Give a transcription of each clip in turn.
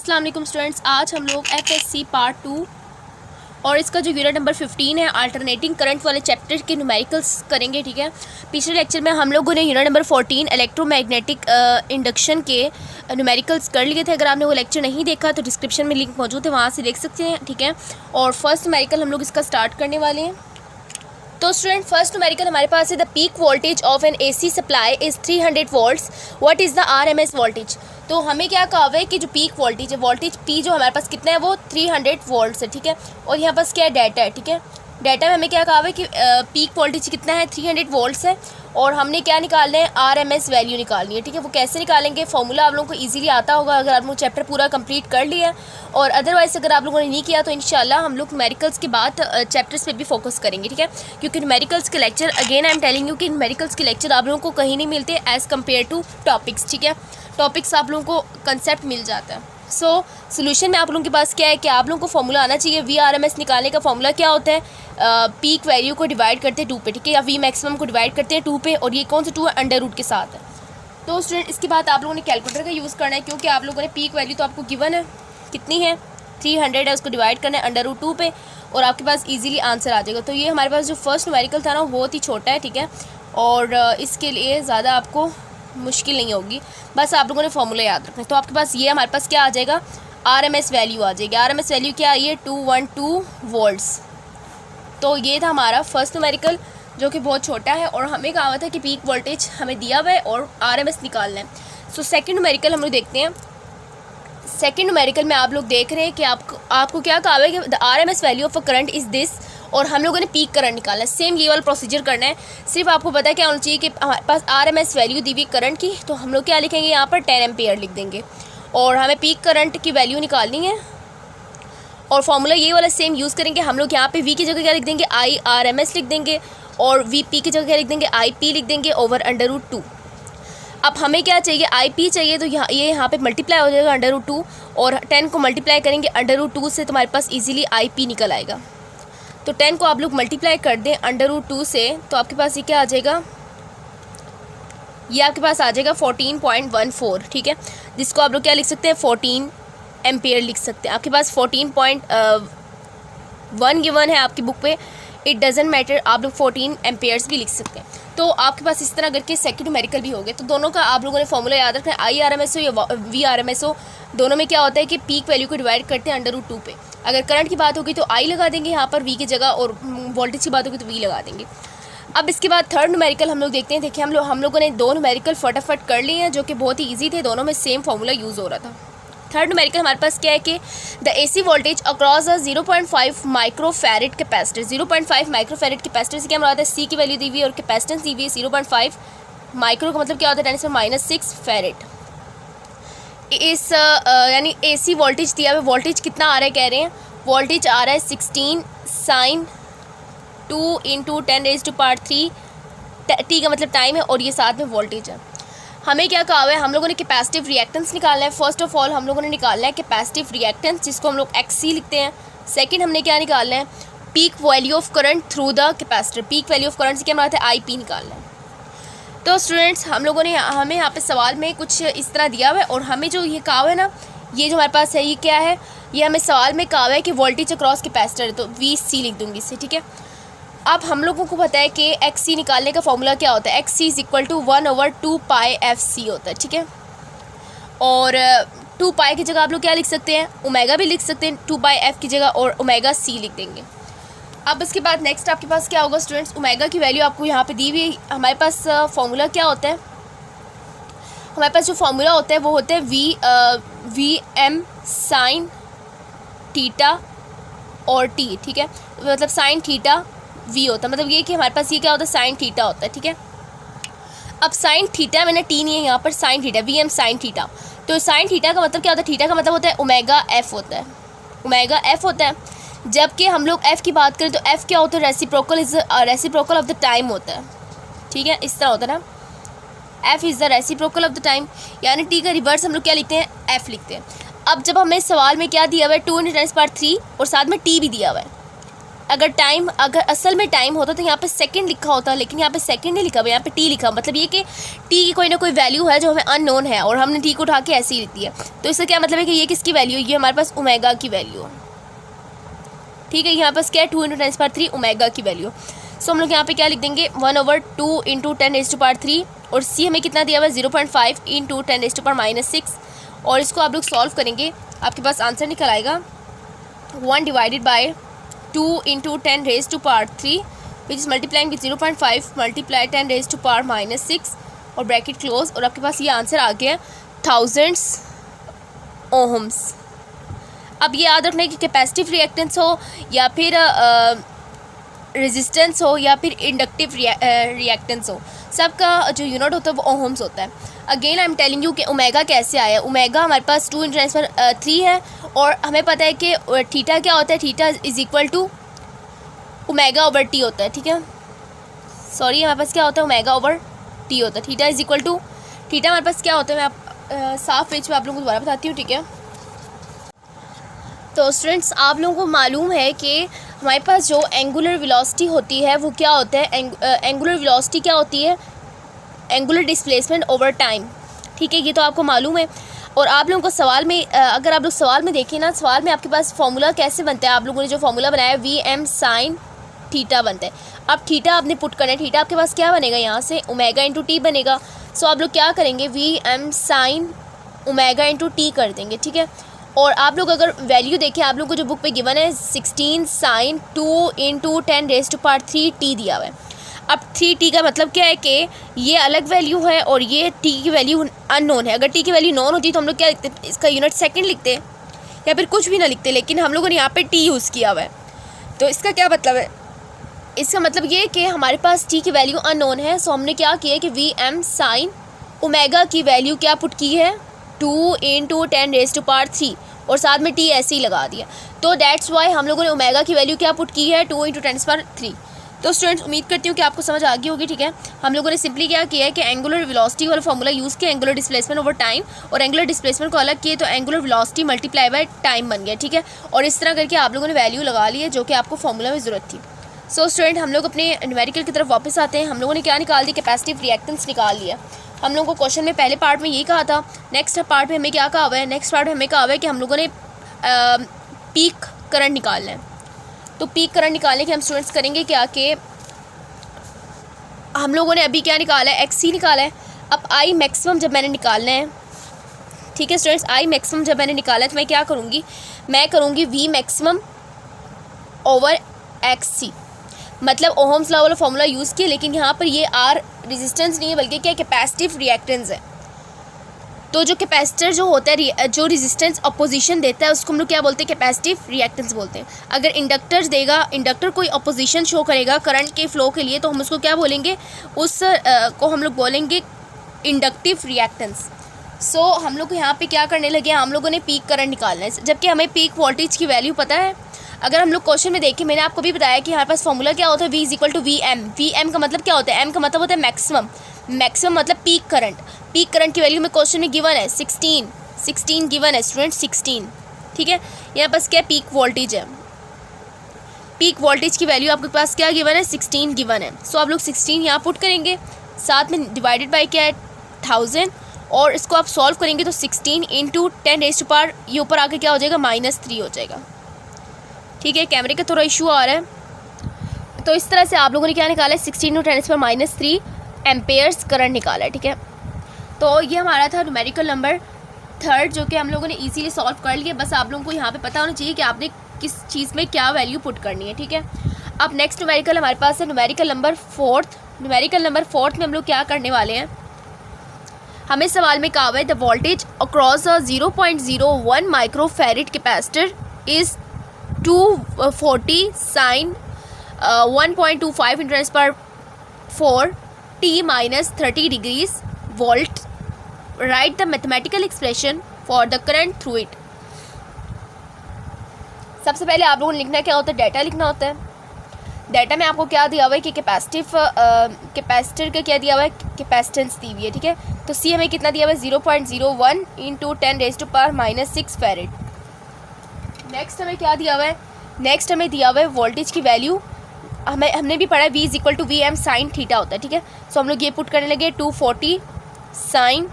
अस्सलाम वालेकुम स्टूडेंट्स, आज हम लोग एफएससी पार्ट 2 और इसका जो यूनिट नंबर 15 है अल्टरनेटिंग करंट वाले चैप्टर के न्यूमेरिकल्स करेंगे। ठीक है, पिछले लेक्चर में हम लोगों ने यूनिट नंबर 14 इलेक्ट्रोमैग्नेटिक इंडक्शन के न्यूमेरिकल्स कर लिए थे। अगर आपने वो लेक्चर नहीं देखा तो डिस्क्रिप्शन में लिंक मौजूद है, वहाँ से देख सकते हैं। ठीक है, और फर्स्ट न्यूमेरिकल हम लोग इसका स्टार्ट करने वाले हैं। तो स्टूडेंट फर्स्ट न्यूमेरिकल हमारे पास है the peak voltage of N AC supply is 300 volts, what is the RMS voltage. तो हमें क्या कहा हुआ है कि जो पीक वोल्टेज है, वोल्टेज पी जो हमारे पास कितना है वो 300 वोल्ट्स है। ठीक है, और यहाँ पास क्या है, डाटा है। ठीक है, डाटा में हमें क्या कहा हुआ है कि पीक वोल्टेज कितना है, 300 वोल्ट्स है, और हमने क्या निकालना है, आरएमएस वैल्यू निकालनी है। ठीक है, वो कैसे निकालेंगे, फॉर्मूला आप लोगों को इजीली आता होगा अगर आप लोग चैप्टर पूरा कंप्लीट कर लिया है, और अदरवाइज़ अगर आप लोगों ने नहीं किया तो इंशाल्लाह हम लोग न्यूमेरिकल्स के बाद चैप्टर्स पे भी फोकस करेंगे। ठीक है, क्योंकि न्यूमेरिकल्स के lecture, again I am telling you कि न्यूमेरिकल्स के लेक्चर आप लोगों को कहीं नहीं मिलते एज़ कम्पेयर टू टॉपिक्स। ठीक है, टॉपिक्स आप लोगों को कंसेप्ट मिल जाता है। सो सोल्यूशन में आप लोगों के पास क्या है कि आप लोगों को फॉर्मूला आना चाहिए। वी आर एम एस निकालने का फॉर्मूला क्या होता है, पीक वैल्यू को डिवाइड करते हैं 2 पे। ठीक है, या वी मैक्सिमम को डिवाइड करते हैं 2 पे, और ये कौन सा 2 है, अंडर रूट के साथ है। तो स्टूडेंट इसके बाद आप लोगों ने कैलकुलेटर का यूज़ करना है, क्योंकि आप लोगों ने पीक वैल्यू तो आपको गिवन है, कितनी है 300 है, उसको डिवाइड करना है अंडर रूट 2 पे, और आपके पास ईजिली आंसर आ जाएगा। तो ये हमारे पास जो फर्स्ट न्यूमेरिकल था ना, बहुत ही छोटा है। ठीक है, और इसके लिए ज़्यादा आपको मुश्किल नहीं होगी, बस आप लोगों ने फॉर्मूला याद रखना है। तो आपके पास ये हमारे पास क्या आ जाएगा, आरएमएस वैल्यू आ जाएगी। आरएमएस वैल्यू क्या आई है, 212 वोल्ट्स। तो ये था हमारा फर्स्ट न्यूमेरिकल जो कि बहुत छोटा है, और हमें कहा हुआ था कि पीक वोल्टेज हमें दिया हुआ है और आरएमएस निकालना है। सो सेकंड न्यूमेरिकल हम लोग देखते हैं। सेकंड न्यूमेरिकल में आप लोग देख रहे हैं कि आपको क्या कहा हुआ है कि the RMS value of a current is this, और हम लोगों ने पीक करंट निकालना है। सेम ये वाला प्रोसीजर करना है, सिर्फ आपको पता है क्या होना चाहिए कि हमारे पास आरएमएस वैल्यू दी हुई करंट की, तो हम लोग क्या लिखेंगे यहाँ पर 10 एम्पेयर लिख देंगे, और हमें पीक करंट की वैल्यू निकालनी है, और फॉर्मूला ये वाला सेम यूज़ करेंगे। हम लोग यहाँ पे वी की जगह क्या लिख देंगे, आई आर एम एस लिख देंगे, और वी पी की जगह क्या लिख देंगे, आई पी लिख देंगे ओवर अंडर रूट 2। अब हमें क्या चाहिए, आई पी चाहिए, तो यहाँ पे मल्टीप्लाई हो जाएगा अंडर रूट 2, और 10 को मल्टीप्लाई करेंगे अंडर रूट 2 से, तुम्हारे पास ईजिली आई पी निकल आएगा। तो 10 को आप लोग मल्टीप्लाई कर दें अंडर रूट 2 से, तो आपके पास ये क्या आ जाएगा, ये आपके पास आ जाएगा 14.14। ठीक है, जिसको आप लोग क्या लिख सकते हैं, 14 एम्पेयर लिख सकते हैं। आपके पास 14.1 गिवन है आपकी बुक पे, इट डजेंट मैटर, आप लोग 14 एम्पेयर्स भी लिख सकते हैं। तो आपके पास इस तरह करके सेकंड न्यूमेरिकल भी हो गए। तो दोनों का आप लोगों ने फॉर्मूला याद रखना है, आई आर एम एस हो या वी आर एम एस हो, दोनों में क्या होता है कि पीक वैल्यू को डिवाइड करते हैं अंडर रूट 2 पे। अगर करंट की बात होगी तो आई लगा देंगे यहाँ पर वी की जगह, और वोल्टेज की बात होगी तो वी लगा देंगे। अब इसके बाद थर्ड न्यूमेरिकल हम लोग देखते हैं। देखिए हम लोगों ने 2 न्यूमेरिकल फटाफट कर लिए हैं जो कि बहुत ही ईजी थे, दोनों में सेम फॉर्मूला यूज़ हो रहा था। थर्ड न्यूमेरिकल हमारे पास क्या है कि the AC voltage across a 0.5 microfarad capacitor. 0.5 microfarad capacitor से क्या मतलब है, सी की वैल्यू दी हुई है और कैपेसिटेंस दी हुई है 0.5 माइक्रो का मतलब क्या होता है, 10⁻⁻6 फैरेड। इस यानी एसी वोल्टेज दिया हुआ, वोल्टेज कितना आ रहा है कह रहे हैं, वोल्टेज आ रहा है 16 sin 2 × 10⁻³ टी का मतलब टाइम है, और ये साथ में वोल्टेज है। हमें क्या कहा हुआ है, हम लोगों ने कैपेसिटिव रिएक्टेंस निकालना है। फर्स्ट ऑफ ऑल हम लोगों ने निकालना है कैपेसिटिव रिएक्टेंस, जिसको हम लोग XC लिखते हैं। सेकंड हमने क्या निकालना है, peak value of current through the capacitor. Peak value of current से क्या मतलब है, IP निकालना है। तो स्टूडेंट्स हम लोगों ने हमें यहाँ पे सवाल में कुछ इस तरह दिया हुआ है, और हमें जो ये कहा हुआ है ना, ये जो हमारे पास है ये क्या है, ये हमें सवाल में कहा हुआ है कि वोल्टेज अक्रॉस कैपेसिटर है, तो VC लिख दूँगी इससे। ठीक है, अब हम लोगों को पता है कि XC निकालने का फॉर्मूला क्या होता है, XC = 1/2πfc होता है। ठीक है, और 2π की जगह आप लोग क्या लिख सकते हैं, ओमेगा भी लिख सकते हैं 2πf की जगह, और ओमेगा C लिख देंगे। अब इसके बाद नेक्स्ट आपके पास क्या होगा स्टूडेंट्स, ओमेगा की वैल्यू आपको यहाँ पे दी हुई। हमारे पास फॉर्मूला क्या होता है, हमारे पास जो फॉर्मूला होता है वो होता है VM sin थीटा और T। ठीक है, मतलब साइन थीटा V होता है, मतलब ये कि हमारे पास ये क्या होता है, साइन थीटा होता है। ठीक है, अब साइन थीटा मैंने T नहीं है यहाँ पर, sine theta VM sine theta. तो साइन थीटा का मतलब क्या होता है, थीटा का मतलब होता है ओमेगा F होता है, ओमेगा F होता है। जबकि हम लोग F की बात करें तो F क्या होता है, रेसिप्रोकल ऑफ द टाइम होता है। ठीक है, इस तरह होता है ना, F is the reciprocal of the time, यानी T का रिवर्स हम लोग क्या लिखते हैं, F लिखते हैं। अब जब हमें सवाल में क्या दिया हुआ है, 2 × 10⁻³ और साथ में T भी दिया हुआ है, अगर असल में टाइम होता तो यहाँ पे सेकंड लिखा होता, लेकिन यहाँ पे सेकंड नहीं लिखा हुआ, यहाँ पे टी लिखा। मतलब ये कि टी की कोई ना कोई वैल्यू है जो हमें अननोन है और हमने टी को उठा के ऐसे ही लिख दिया। तो इसका क्या मतलब है कि ये किसकी वैल्यू है, ये हमारे पास ओमेगा की वैल्यू है। ठीक है, यहाँ पास क्या है 2 × 10⁻³ ओमेगा की वैल्यू। सो हम लोग यहाँ पे क्या लिख देंगे 1/2 × 10⁻³ और सी हमें कितना दिया हुआ है 0.5 × 10⁻⁻6 और इसको आप लोग सॉल्व करेंगे, आपके पास आंसर निकल आएगा 1 / 2 × 10⁻³ विच इज़ मल्टीप्लाइंग विथ 0.5 × 10⁻⁻6 और ब्रैकेट क्लोज, और आपके पास ये आंसर आ गया थाउजेंड्स ओहम्स। अब ये याद रखना है कि कैपेसिटिव रिएक्टेंस हो या फिर रेजिस्टेंस हो या फिर इंडक्टिव रिएक्टेंस हो, सबका जो यूनिट होता है वो ओहम्स होता है। Again I am telling you कि ओमेगा कैसे आया। ओमेगा हमारे पास 2 × 10⁻³ है और हमें पता है कि थीटा क्या होता है, theta is equal to ω/T होता है। ठीक है, सॉरी हमारे पास क्या होता है ω/T होता है। Theta is equal to theta हमारे पास क्या होता है, मैं आप साफ पेज पे आप लोगों को दोबारा बताती हूँ। ठीक है, तो स्टूडेंट्स आप लोगों को मालूम है कि हमारे पास जो एंगुलर वेलोसिटी होती है वो क्या होता है, एंगुलर वेलोसिटी क्या होती है, एंगुलर डिस्प्लेसमेंट ओवर टाइम। ठीक है, ये तो आपको मालूम है। और आप लोगों को सवाल में अगर आप लोग सवाल में देखें ना, सवाल में आपके पास फार्मूला कैसे बनता है, आप लोगों ने जो फार्मूला बनाया है VM sin थीटा बनता है। अब थीटा आपने पुट करना है, थीटा आपके पास क्या बनेगा, यहाँ से ω/T बनेगा। सो आप लोग क्या करेंगे VM sin ω/T कर देंगे। ठीक है, और आप लोग अगर वैल्यू देखें, आप लोग को जो बुक पे गिवन है 16 sin 2 × 10⁻³ दिया हुआ है। अब 3t का मतलब क्या है कि ये अलग वैल्यू है और ये t की वैल्यू अननोन है। अगर t की वैल्यू नोन होती तो हम लोग क्या लिखते, इसका यूनिट सेकंड लिखते या फिर कुछ भी ना लिखते, लेकिन हम लोगों ने यहाँ पे t यूज़ किया हुआ है। तो इसका क्या मतलब है, इसका मतलब ये कि हमारे पास t की वैल्यू अननोन है। सो हमने क्या किया कि VM sin ओमेगा की वैल्यू क्या पुट की है 2 × 10⁻³ और साथ में t ऐसे ही लगा दिया। तो दैट्स वाई हम लोगों ने ओमेगा की वैल्यू क्या पुट की है 2 × 10⁻³ तो स्टूडेंट्स उम्मीद करती हूँ कि आपको समझ आ गई होगी। ठीक है, हम लोगों ने सिंपली क्या किया है कि एंगुलर वेलोसिटी वाला फार्मूला यूज़ किया, एंगुलर डिस्प्लेसमेंट ओवर टाइम, और एंगुलर डिस्प्लेसमेंट को अलग किए तो angular velocity multiply by time बन गया। ठीक है, और इस तरह करके आप लोगों ने वैल्यू लगा ली है जो कि आपको फार्मूला में ज़रूरत थी। सो स्टूडेंट हम लोग अपने न्यूमेरिकल की तरफ वापस आते हैं। हम लोगों ने क्या निकाल दी, कैपेसिटिव रिएक्टेंस निकाल लिया। हम लोगों को क्वेश्चन में पहले पार्ट में यही कहा था। नेक्स्ट पार्ट में हमें क्या कहा हुआ है, नेक्स्ट पार्ट में हमें कहा हुआ है कि हम लोगों ने पीक करंट निकालना है। तो पीक करंट निकालने के हम स्टूडेंट्स करेंगे क्या कि हम लोगों ने अभी क्या निकाला है, XC निकाला है। अब I मैक्सिमम जब मैंने निकालना है, ठीक है स्टूडेंट्स, I मैक्सिमम जब मैंने निकाला है तो मैं क्या करूँगी, मैं करूँगी V मैक्सिमम ओवर XC। मतलब ओहम्स लॉ वाला फॉर्मूला यूज़ किया, लेकिन यहाँ पर ये R रेजिस्टेंस नहीं है बल्कि क्या कैपेसिटिव रिएक्टेंस है। तो जो कैपेसिटर जो होता है, जो रेजिस्टेंस अपोजिशन देता है उसको हम लोग क्या बोलते हैं, कैपेसिटिव रिएक्टेंस बोलते हैं। अगर इंडक्टर देगा, इंडक्टर कोई अपोजिशन शो करेगा करंट के फ्लो के लिए, तो हम उसको क्या बोलेंगे, उस को हम लोग बोलेंगे इंडक्टिव रिएक्टेंस। सो हम लोग यहाँ पे क्या करने लगे, हम लोगों ने पीक करंट निकालना है, जबकि हमें पीक वोल्टेज की वैल्यू पता है। अगर हम लोग क्वेश्चन में देखें, मैंने आपको भी बताया कि हमारे पास फॉर्मूला क्या होता है, V = VM। VM का मतलब क्या होता है, M का मतलब होता है मैक्सिमम। मैक्सिमम मतलब पीक करंट। पीक करंट की वैल्यू में क्वेश्चन में गिवन है 16 गिवन है स्टूडेंट, 16। ठीक है, यहाँ पास क्या पीक वोल्टेज है, पीक वोल्टेज की वैल्यू आपके पास क्या गिवन है, 16 गिवन है। सो आप लोग 16 यहाँ पुट करेंगे, साथ में डिवाइडेड बाई क्या है 1000, और इसको आप सॉल्व करेंगे तो 16 × 10⁻, ये ऊपर आके क्या हो जाएगा -3 हो जाएगा। ठीक है, कैमरे का थोड़ा इशू आ रहा है। तो इस तरह से आप लोगों ने क्या निकाला है, 16 × 10⁻³ एम्पेयर्स करंट निकाला है। ठीक है, तो ये हमारा था न्यूमेरिकल नंबर 3 जो कि हम लोगों ने इजीली सॉल्व कर लिया। बस आप लोगों को यहाँ पे पता होना चाहिए कि आपने किस चीज़ में क्या वैल्यू पुट करनी है। ठीक है, अब नेक्स्ट न्यूमेरिकल हमारे पास है न्यूमेरिकल नंबर 4। न्यूमेरिकल नंबर 4 में हम लोग क्या करने वाले हैं, हमें सवाल में कहा हुआ है the voltage across a 0.01 microfarad capacitor is 240 sin 1.25 × 10⁻⁴ T - 30 degrees volt. Write the mathematical expression for the current through it. सबसे पहले आप लोगों ने लिखना क्या होता है, डाटा लिखना होता है। डाटा में आपको क्या दिया हुआ है कि कैपेसिटर का क्या दिया हुआ है, कैपेसिटेंस दी हुई है। ठीक है, तो C हमें कितना दिया हुआ है 0.01 × 10⁻⁻6 फैरेड। नेक्स्ट हमें क्या दिया हुआ है, नेक्स्ट हमें दिया हुआ है वोल्टेज की वैल्यू, हमने भी पढ़ा है V is equal to V M sine theta होता है, ठीक है। सो हम लोग ये पुट करने लगे 240 sine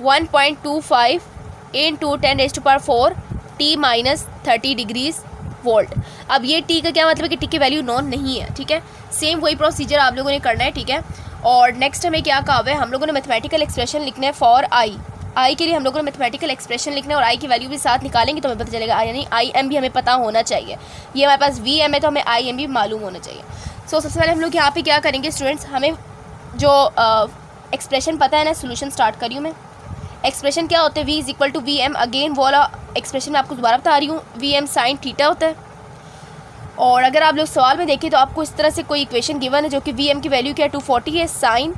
1.25 into 10⁻⁴ t minus 30 degrees volt. अब ये t का क्या मतलब है कि t की वैल्यू नॉन नहीं है, ठीक है। सेम वही प्रोसीजर आप लोगों ने करना है, ठीक है। और नेक्स्ट हमें क्या कहा हुआ है, हम लोगों ने मैथमेटिकल एक्सप्रेशन लिखना है फॉर आई के लिए हम लोगों ने मैथमेटिकल एक्सप्रेशन लिखना है, और आई की वैल्यू भी साथ निकालेंगे तो हमें पता चलेगा, यानी आई एम भी हमें पता होना चाहिए। ये हमारे पास वी एम है तो हमें आई एम भी मालूम होना चाहिए। सो सबसे पहले हम लोग यहाँ पे क्या करेंगे स्टूडेंट्स, हमें जो एक्सप्रेशन पता है ना, सोल्यूशन स्टार्ट करी हूँ मैं। एक्सप्रेशन क्या होता है, V is equal to V M, again वो वाला एक्सप्रेशन मैं आपको दोबारा बता रही हूँ, वी एम साइन थीटा होता है। और अगर आप लोग सवाल में देखें तो आपको इस तरह से कोई इक्वेशन गिवन है जो कि वी एम की वैल्यू क्या है 240 है, साइन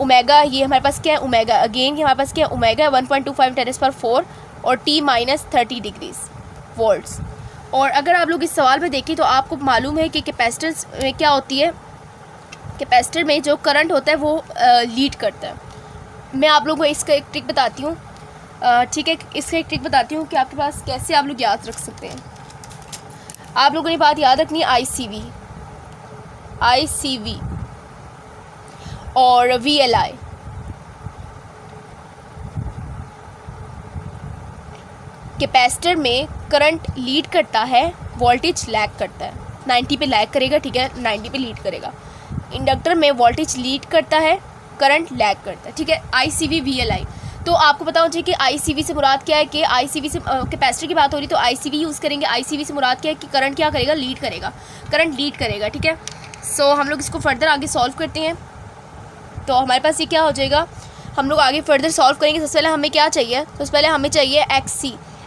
ओमेगा, ये हमारे पास क्या है ओमेगा, अगेन ये हमारे पास क्या है ओमेगा 1.25 10⁻⁴ और t माइनस 30 डिग्रीज वोल्ट्स। और अगर आप लोग इस सवाल में देखें तो आपको मालूम है कि कैपेसिटेंस में क्या होती है, कैपेसिटर में जो करंट होता है वो लीड करता है। मैं आप लोगों को इसका एक ट्रिक बताती हूँ, ठीक है, इसका एक ट्रिक बताती हूँ कि आपके पास कैसे आप लोग याद रख सकते हैं। आप लोगों ने बात याद रखनी है आई सी वी और VLI। कैपेसिटर में करंट लीड करता है, वोल्टेज लैग करता है, 90 पे लैग करेगा, ठीक है, 90 पे लीड करेगा। इंडक्टर में वोल्टेज लीड करता है, करंट लैग करता है, ठीक है। ICV VLI, तो आपको पता होना चाहिए कि ICV से मुराद क्या है, कि ICV से कैपेसिटर की बात हो रही तो ICV यूज़ करेंगे। ICV से मुराद क्या है कि करंट क्या करेगा, लीड करेगा, करंट लीड करेगा, ठीक है। सो हम लोग इसको फर्दर आगे सॉल्व करते हैं। तो हमारे पास ये क्या हो जाएगा, हम लोग आगे फर्दर सॉल्व करेंगे। सबसे पहले हमें क्या चाहिए, सबसे पहले हमें चाहिए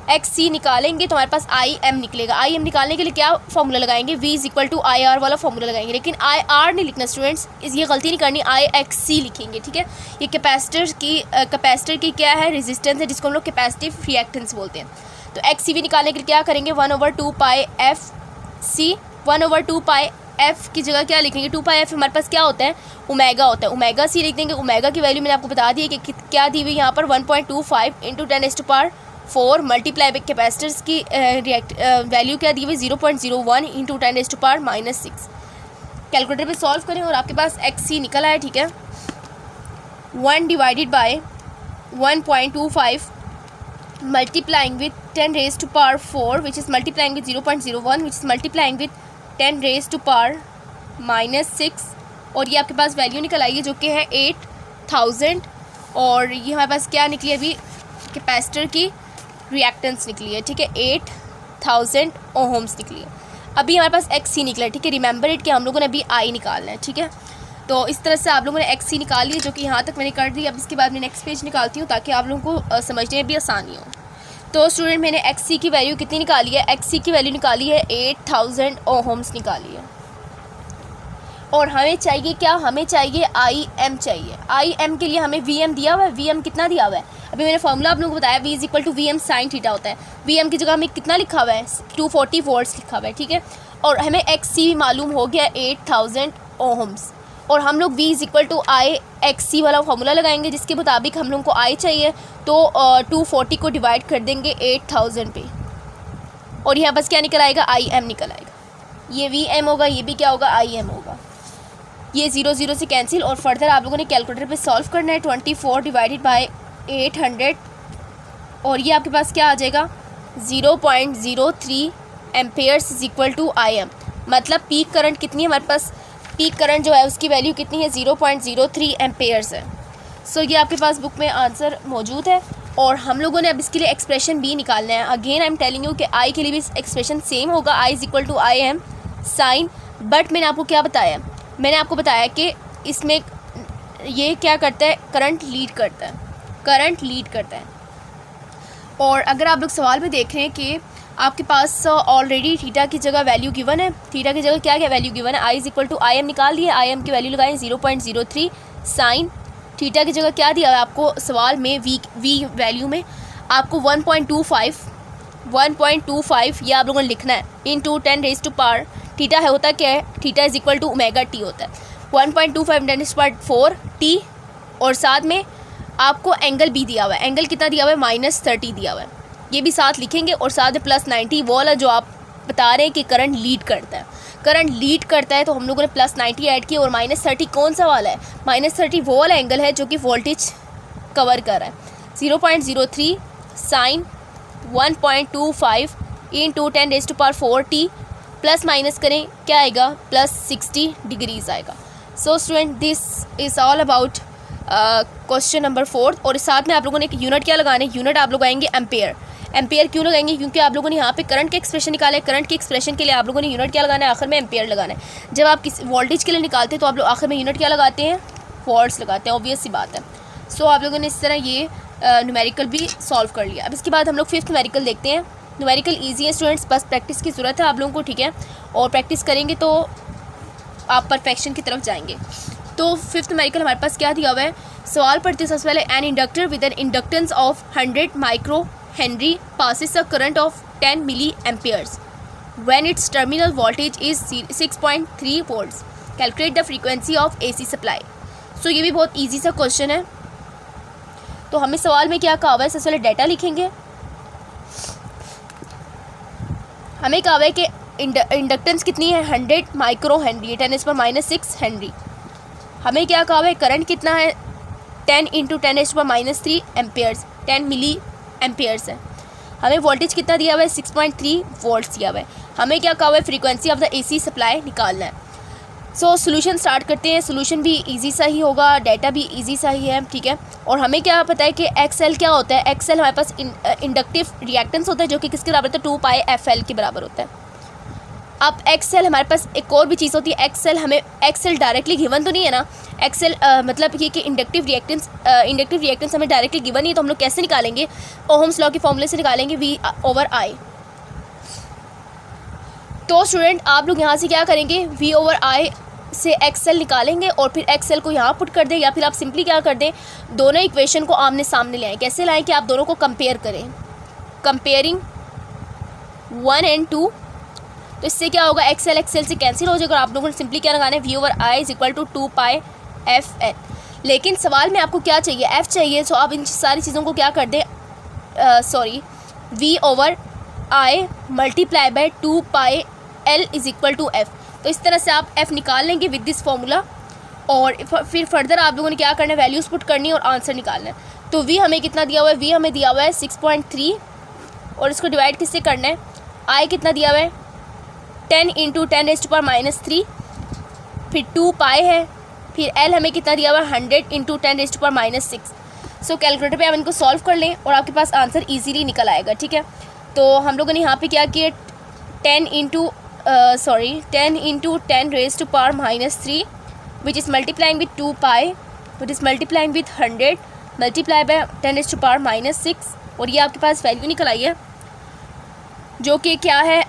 XC निकालेंगे तो हमारे पास IM निकलेगा। IM निकालने के लिए क्या फॉर्मूला लगाएंगे, V is equal to IR वाला फॉर्मूला लगाएंगे, लेकिन IR नहीं लिखना स्टूडेंट्स, ये गलती नहीं करनी, IXC लिखेंगे, ठीक है। ये कैपेसिटर की क्या है, रेजिस्टेंस है, जिसको हम लोग कैपेसिटिव रिएक्टेंस बोलते हैं। तो XCV निकालने के लिए क्या करेंगे, 1/2 पाई FC, 1/2 पाई F की जगह क्या लिखेंगे, 2 पाई F हमारे पास क्या होता है ओमेगा होता है, ओमेगा C लिख देंगे। ओमेगा की वैल्यू मैंने आपको बता दी है कि क्या दी हुई यहाँ पर 1.25 इंटू 10⁻⁴ मल्टीप्लाई बाई कैपेसिटर्स की वैल्यू क्या दी हुई 0.01 इंटू 10⁻⁻6। कैलकुलेटर पे सॉल्व करें और आपके पास XC निकल आया, ठीक है। 1 divided by 1.25 multiplying with 10⁻⁴ which is multiplying with 0.01 which is multiplying with 10⁻⁻6, और ये आपके पास वैल्यू निकल आई है जो कि है 8000, और ये हमारे पास क्या निकली है अभी, कैपेसिटर की रिएक्टेंस निकली है, ठीक है, 8000 ओहम्स निकली है। अभी हमारे पास XC निकला है, ठीक है। रिमेंबर इट कि हम लोगों ने अभी I निकालना है, ठीक है। तो इस तरह से आप लोगों ने XC निकाल लिया, जो कि यहाँ तक मैंने कर दी। अब इसके बाद मैं नेक्स्ट पेज निकालती हूँ ताकि आप लोगों को समझने में भी आसानी हो। तो स्टूडेंट मैंने XC की वैल्यू कितनी निकाली है, XC की वैल्यू निकाली है 8000 ओहम्स निकाली है। और हमें चाहिए क्या, हमें चाहिए IM चाहिए। IM के लिए हमें VM दिया हुआ है, VM कितना दिया हुआ है, अभी मैंने फॉर्मूला आप लोगों को बताया, V is equal to VM sine theta होता है। VM की जगह हमें कितना लिखा हुआ है 240 वोल्ट्स लिखा हुआ है, ठीक है। और हमें XC मालूम हो गया 8000 ओहम्स, और हम लोग V is equal to IXC वाला फार्मूला लगाएंगे, जिसके मुताबिक हम लोगों को I चाहिए तो 240 को डिवाइड कर देंगे 8000 पे, और यहाँ बस क्या निकल आएगा, IM निकल आएगा। ये VM होगा, ये भी क्या होगा, IM होगा। ये 0 0 से कैंसिल, और फर्दर आप लोगों ने कैलकुलेटर पे सॉल्व करना है। 24 डिवाइडेड बाय 800, और ये आपके पास क्या आ जाएगा 0.03 amperes is equal to IM। मतलब पीक करंट कितनी है हमारे पास, पीक करंट जो है उसकी वैल्यू कितनी है 0.03 एम्पेयर्स है। सो ये आपके पास बुक में आंसर मौजूद है, और हम लोगों ने अब इसके लिए एक्सप्रेशन भी निकालना है। Again I am telling you कि I के लिए भी एक्सप्रेशन सेम होगा, I is equal to IM sine, but मैंने आपको क्या बताया, मैंने आपको बताया कि इसमें ये क्या करता है, करंट लीड करता है, करंट लीड करता है। और अगर आप लोग सवाल में देख रहे हैं कि आपके पास ऑलरेडी थीटा की जगह वैल्यू गिवन है, थीटा की जगह क्या क्या वैल्यू गिवन है, I is equal to IM निकाल दिए, IM की वैल्यू लगाएं 0.03 साइन, थीटा की जगह क्या दिया है आपको सवाल में, V वैल्यू में आपको 1.25 ये आप लोगों ने लिखना है इंटू 10⁻⁴। थीटा है होता क्या है, theta is equal to omega T होता है, 1.25 10⁻⁴ T, और साथ में आपको एंगल भी दिया हुआ है, एंगल कितना दिया हुआ है -30 दिया हुआ है। ये भी साथ लिखेंगे और साथ में +90 वो वाला जो आप बता रहे हैं कि करंट लीड करता है, करंट लीड करता है, तो हम लोगों ने +90 ऐड किया। और -30 कौन सा वाला है? -30 वो वाला एंगल है जो कि वोल्टेज कवर कर रहा है। 0.03 sign 1.25 into 10⁻⁴t plus minus करें क्या आएगा? +60 डिग्रीज आएगा। So student this is all about question number 4। और साथ में आप लोगों ने एक यूनिट क्या लगाना है? यूनिट आप लोग आएंगे एम्पेयर। एम्पेयर क्यों लगाएंगे? क्योंकि आप लोगों ने यहाँ पे करंट के एक्सप्रेशन निकाले, करंट के एक्सप्रेशन के लिए आप लोगों ने यूनिट क्या लगाना है? आखिर में एम्पेयर लगाना है। जब आप किसी वोल्टेज के लिए निकालते हैं तो आप लोग आखिर में यूनिट क्या लगाते हैं? वॉट्स लगाते हैं, ऑब्वियस सी बात है। सो आप लोगों ने इस तरह ये न्यूमेरिकल भी सॉल्व कर लिया। अब इसके बाद हम लोग 5th न्यूमेरिकल देखते हैं। न्यूमेरिकल ईजी है स्टूडेंट्स, बस प्रैक्टिस की ज़रूरत है आप लोगों को, ठीक है? और प्रैक्टिस करेंगे तो आप परफेक्शन की तरफ जाएंगे। तो 5th न्यूमेरिकल हमारे पास क्या दिया हुआ है? सवाल पढ़ते हैं सबसे पहले। An inductor with an inductance of 100 micro henry passes a current of 10 milliamperes when its terminal voltage is 6.3 volts. Calculate the frequency of AC supply. So ये भी बहुत इजी सा क्वेश्चन है। तो हमें सवाल में क्या कहा हुआ है? सबसे पहले डाटा लिखेंगे। हमें कहा हुआ है कि इंडक्टेंस कितनी है? 100 माइक्रो हेनरी, 10⁻⁻6 हेनरी। हमें क्या कहा हुआ है? करंट कितना है? 10 इंटू 10⁻⁻3 एम्पेयर्स, 10 मिली एम्पेयर्स है। हमें वोल्टेज कितना दिया हुआ है? 6.3 वोल्ट्स दिया हुआ है। हमें क्या कहा हुआ है? Frequency of the AC supply निकालना है। सो सोल्यूशन स्टार्ट करते हैं। सोल्यूशन भी इजी सा ही होगा, डाटा भी इजी सा ही है, ठीक है? और हमें क्या पता है कि एक्सएल क्या होता है? एक्सएल हमारे पास इंडक्टिव रिएक्टेंस होता है जो कि किसके बराबर होता है? 2πfl के बराबर होता है। अब एक्सएल हमारे पास एक और भी चीज़ होती है। एक्सएल हमें एक्सएल डायरेक्टली गिवन तो नहीं है ना। एक्सएल मतलब ये कि इंडक्टिव रिएक्टेंस हमें डायरेक्टली गिवन नहीं है, तो हम लोग कैसे निकालेंगे? ओहम्स लॉ के फॉर्मूले से निकालेंगे, V/I। तो स्टूडेंट आप लोग यहाँ से क्या करेंगे? V/I से एक्सएल निकालेंगे और फिर एक्सएल को यहाँ पुट कर दें, या फिर आप सिंपली क्या कर दें? दोनों इक्वेशन को आमने सामने ले आएँ। कैसे लाएँ? कि आप दोनों को कंपेयर करें, कंपेयरिंग 1 and 2। तो इससे क्या होगा? एक्सएल से कैंसिल हो जाएगा। आप लोगों ने सिंपली क्या लगाना है? V/I = 2πfl। लेकिन सवाल में आपको क्या चाहिए? f चाहिए। तो आप इन सारी चीज़ों को क्या कर दें? V/I multiply by 2πl = f। तो इस तरह से आप f निकाल लेंगे विद दिस फॉर्मूला। और फिर फर्दर आप लोगों ने क्या करना है? वैल्यूज़ पुट करनी है और आंसर निकालना है। तो v हमें कितना दिया हुआ है? v हमें दिया हुआ है 6.3 और इसको डिवाइड किससे करना है? i कितना दिया हुआ है? 10 इंटू 10⁻⁻3, फिर 2π है, फिर l हमें कितना दिया हुआ है? 100 इंटू 10⁻⁻6। सो कैलकुलेटर पे आप इनको सॉल्व कर लें और आपके पास आंसर इजीली निकल आएगा, ठीक है? तो हम लोगों ने यहाँ पे क्या किया? 10 into 10⁻⁻3 which is multiplying with 2π which is multiplying with 100 multiply by 10⁻�6 और ये आपके पास वैल्यू निकल आई है जो कि क्या है?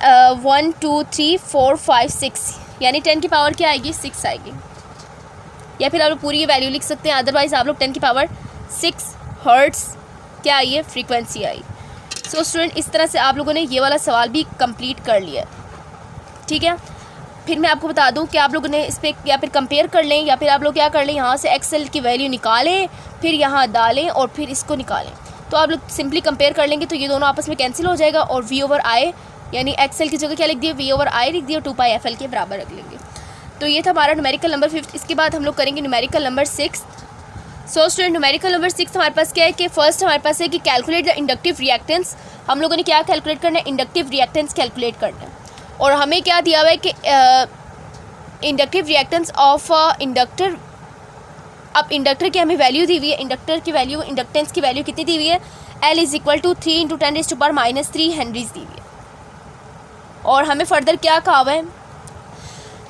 1 2 3 4 5 6, यानी 10 की पावर क्या आएगी? 6 आएगी। या फिर आप लोग पूरी ये वैल्यू लिख सकते हैं, अदरवाइज आप लोग 10 की पावर 6 हर्ट्स क्या आई है? फ्रीक्वेंसी आई। सो स्टूडेंट इस तरह से आप लोगों ने ये वाला सवाल भी कंप्लीट कर लिया, ठीक है? फिर मैं आपको बता दूं कि आप लोगों ने इस पर या फिर कंपेयर कर लें, या फिर आप लोग क्या कर लें? यहाँ से एक्सएल की वैल्यू निकालें, फिर यहाँ डालें और फिर इसको निकालें। तो आप लोग सिंपली कंपेयर कर लेंगे तो ये दोनों आपस में कैंसिल हो जाएगा और V/I यानी एक्सएल की जगह क्या लिख दिया? V/I लिख दिया, 2πfl के बराबर रख लेंगे। तो ये था हमारा न्यूमेरिकल नंबर 5। इसके बाद हम लोग करेंगे numerical number 6। So student numerical number 6 हमारे पास क्या है कि फर्स्ट हमारे पास है कि कैलकुलेट द इंडक्टिव रिएक्टेंस। हम लोगों ने क्या कैलकुलेट करना है? इंडक्टिव रिएक्टेंस कैलकुलेट करना है। और हमें क्या दिया हुआ है कि इंडक्टिव रिएक्टेंस ऑफ इंडक्टर। अब इंडक्टर की हमें वैल्यू दी हुई है, इंडक्टर की वैल्यू, इंडक्टेंस की वैल्यू कितनी दी हुई है? L = 3 इंटू 10⁻⁻3 हेनरीज दी हुई है। और हमें फर्दर क्या कहा हुआ है?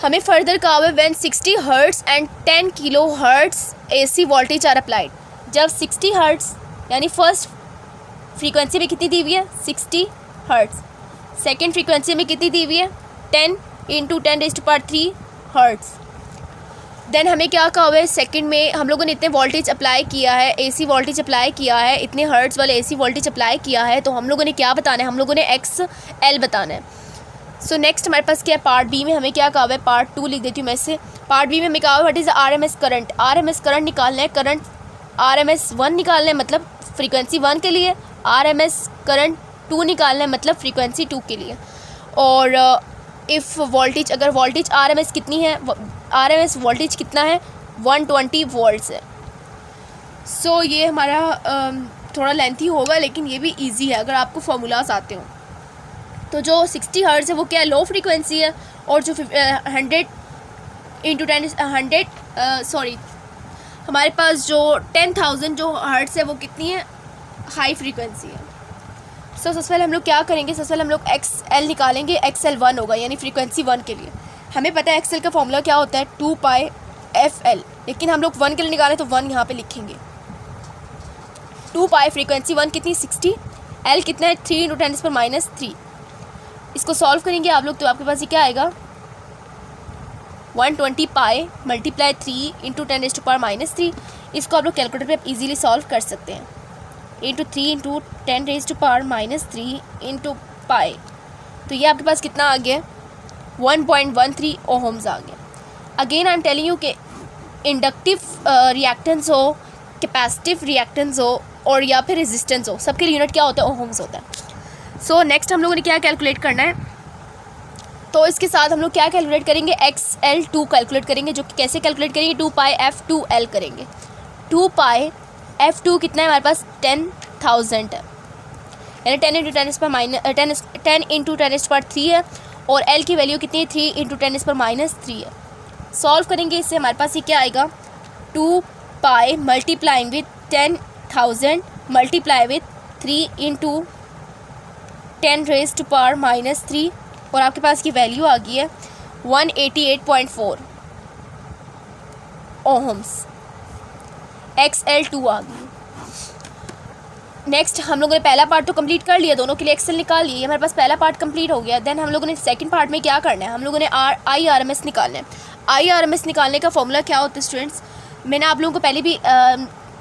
हमें फर्दर कहा हुआ है when 60 hertz and 10 kilo hertz AC voltage are applied. जब 60 हर्ट्स यानी फर्स्ट फ्रीक्वेंसी में कितनी दी हुई है? 60 हर्ट्स। सेकेंड फ्रीक्वेंसी में कितनी दी हुई है? 10 इंटू 10⁻3 हर्ट्स। देन हमें क्या कहा हुआ है? सेकंड में हम लोगों ने इतने वोल्टेज अप्लाई किया है, AC वोल्टेज अप्लाई किया है, इतने हर्ट्स वाले AC वोल्टेज अप्लाई किया है। तो हम लोगों ने क्या बताना है? हम लोगों ने XL बताना है। सो नेक्स्ट हमारे पास क्या है? पार्ट बी में हमें क्या कहा हुआ है? पार्ट 2 लिख देती हूँ मैं इससे। पार्ट बी में हमें कहा हुआ है what is RMS current. RMS current निकालना है, करंट RMS 1 निकालना है, मतलब फ्रीक्वेंसी 1 के लिए RMS करंट 2 निकालना है, मतलब फ्रीक्वेंसी 2 के लिए। और इफ़ वोल्टेज, अगर वोल्टेज RMS कितनी है, RMS वोल्टेज कितना है, 120 वोल्ट्स है। सो ये हमारा थोड़ा लेंथी होगा, लेकिन ये भी इजी है अगर आपको फार्मूलाज आते हो। तो जो 60 हर्ट्ज़ है वो क्या है, लो फ्रीक्वेंसी है, और जो 100 इंटू 10 हमारे पास जो 10,000 जो हर्ट्ज़ है वो कितनी है, हाई फ्रीक्वेंसी है। सो सबसे पहले हम लोग क्या करेंगे, सबसे पहले हम लोग XL निकालेंगे। XL 1 होगा, यानी फ्रीक्वेंसी 1 के लिए। हमें पता है XL का फॉर्मूला क्या होता है, 2πfl, लेकिन हम लोग 1 के लिए निकालें तो 1 यहाँ पे लिखेंगे। 2π फ्रीक्वेंसी 1 कितनी, 60, L कितना है, 3 इंटू 10⁻³ इसको सॉल्व करेंगे आप लोग तो आपके पास ये क्या आएगा, 120π मल्टीप्लाई 3 इंटू 10⁻³ इसको आप लोग कैलकुलेटर पे आप इजीली सॉल्व कर सकते हैं। इंटू 3 इंटू 10⁻³ इंटू पाई, तो ये आपके पास कितना आ गया, 1.13 ओहम्स आ गया। Again I am telling you कि इंडक्टिव रिएक्टेंस हो, कैपेसिटिव रिएक्टेंस हो और या फिर रेजिस्टेंस हो, सबके लिए यूनिट क्या होता है, ओहम्स होता है। सो नेक्स्ट हम लोगों ने क्या कैलकुलेट करना है, तो इसके साथ हम लोग क्या कैलकुलेट करेंगे, XL2 कैलकुलेट करेंगे, जो कि कैसे कैलकुलेट करेंगे, 2πf2l करेंगे। 2πf2 कितना है हमारे पास, 10,000 है, यानी 10 इंटू 10⁻³ है, और L की वैल्यू कितनी है, 3 इंटू 10⁻³ है। सॉल्व करेंगे इससे हमारे पास ये क्या आएगा, 2π multiplying with 10,000 multiply with 3 into 10⁻³ और आपके पास की वैल्यू आ गई है 188.4 ओहम्स। XL2 आ गई। नेक्स्ट हम लोगों ने पहला पार्ट तो कंप्लीट कर लिया, दोनों के लिए XL निकाल लिए, हमारे पास पहला पार्ट कंप्लीट हो गया। देन हम लोगों ने सेकंड पार्ट में क्या करना है, हम लोगों ने IRMS निकालना है। IRMS निकालने का फॉर्मूला क्या होता है स्टूडेंट्स, मैंने आप लोगों को पहले भी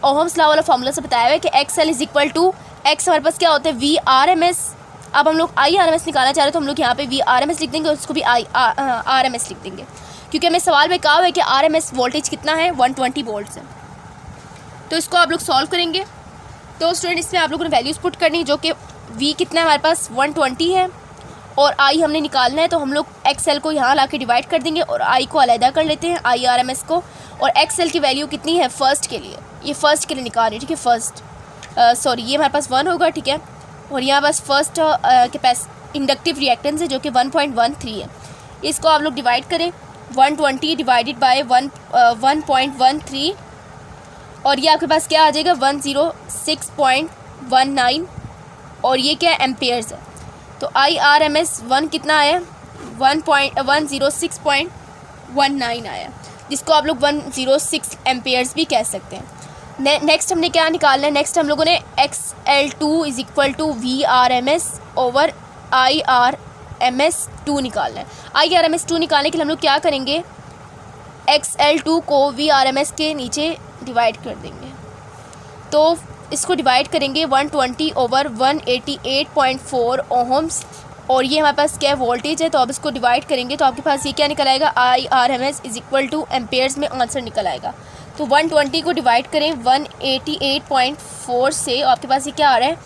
ओहम्स लॉ वाला फॉर्मूला से बताया हुआ है कि XL is equal to, X हमारे पास क्या होता है, VRMS। अब हम लोग IRMS निकालना चाह रहे हैं तो हम लोग यहाँ पे VRMS लिख देंगे और उसको भी RMS लिख देंगे, क्योंकि हमें सवाल में कहा हुआ है कि RMS वोल्टेज कितना है, 120 वोल्ट्स है। तो इसको आप लोग सॉल्व करेंगे। तो स्टूडेंट इसमें आप लोगों ने वैल्यूज़ पुट करनी, जो कि V कितना है हमारे पास, 120 है, और I हमने निकालना है, तो हम लोग XL को यहाँ ला के डिवाइड कर देंगे और I को अलहदा कर लेते हैं, IRMS को। और XL की वैल्यू कितनी है फर्स्ट के लिए, ये फर्स्ट के लिए निकाल रही है, ठीक है, फर्स्ट ये हमारे पास 1 होगा, ठीक है, और यहाँ बस फर्स्ट इंडक्टिव रिएक्टेंस है जो कि 1.13 है। इसको आप लोग डिवाइड करें, 120 डिवाइडेड बाय 1.13 और ये आपके पास क्या आ जाएगा, 106.19 और ये क्या है, एम्पेयर्स है। तो IRMS 1 कितना आया, 106.19 आया, जिसको आप लोग 106 एम्पेयर्स भी कह सकते हैं। नेक्स्ट हमने क्या निकालना है, नेक्स्ट हम लोगों ने XL2 is equal to VRMS over IRMS2 निकालना है। IRMS2 निकालने के लिए हम लोग क्या करेंगे, XL2 को VRMS के नीचे डिवाइड कर देंगे। तो इसको डिवाइड करेंगे 120 ओवर 188.4 ओहम्स, और ये हमारे पास क्या वोल्टेज है, तो अब इसको डिवाइड करेंगे तो आपके पास ये क्या निकल आएगा, IRMS is equal to amperes में आंसर निकल आएगा। तो 120 को डिवाइड करें 188.4 से, आपके पास ये क्या आ रहा है,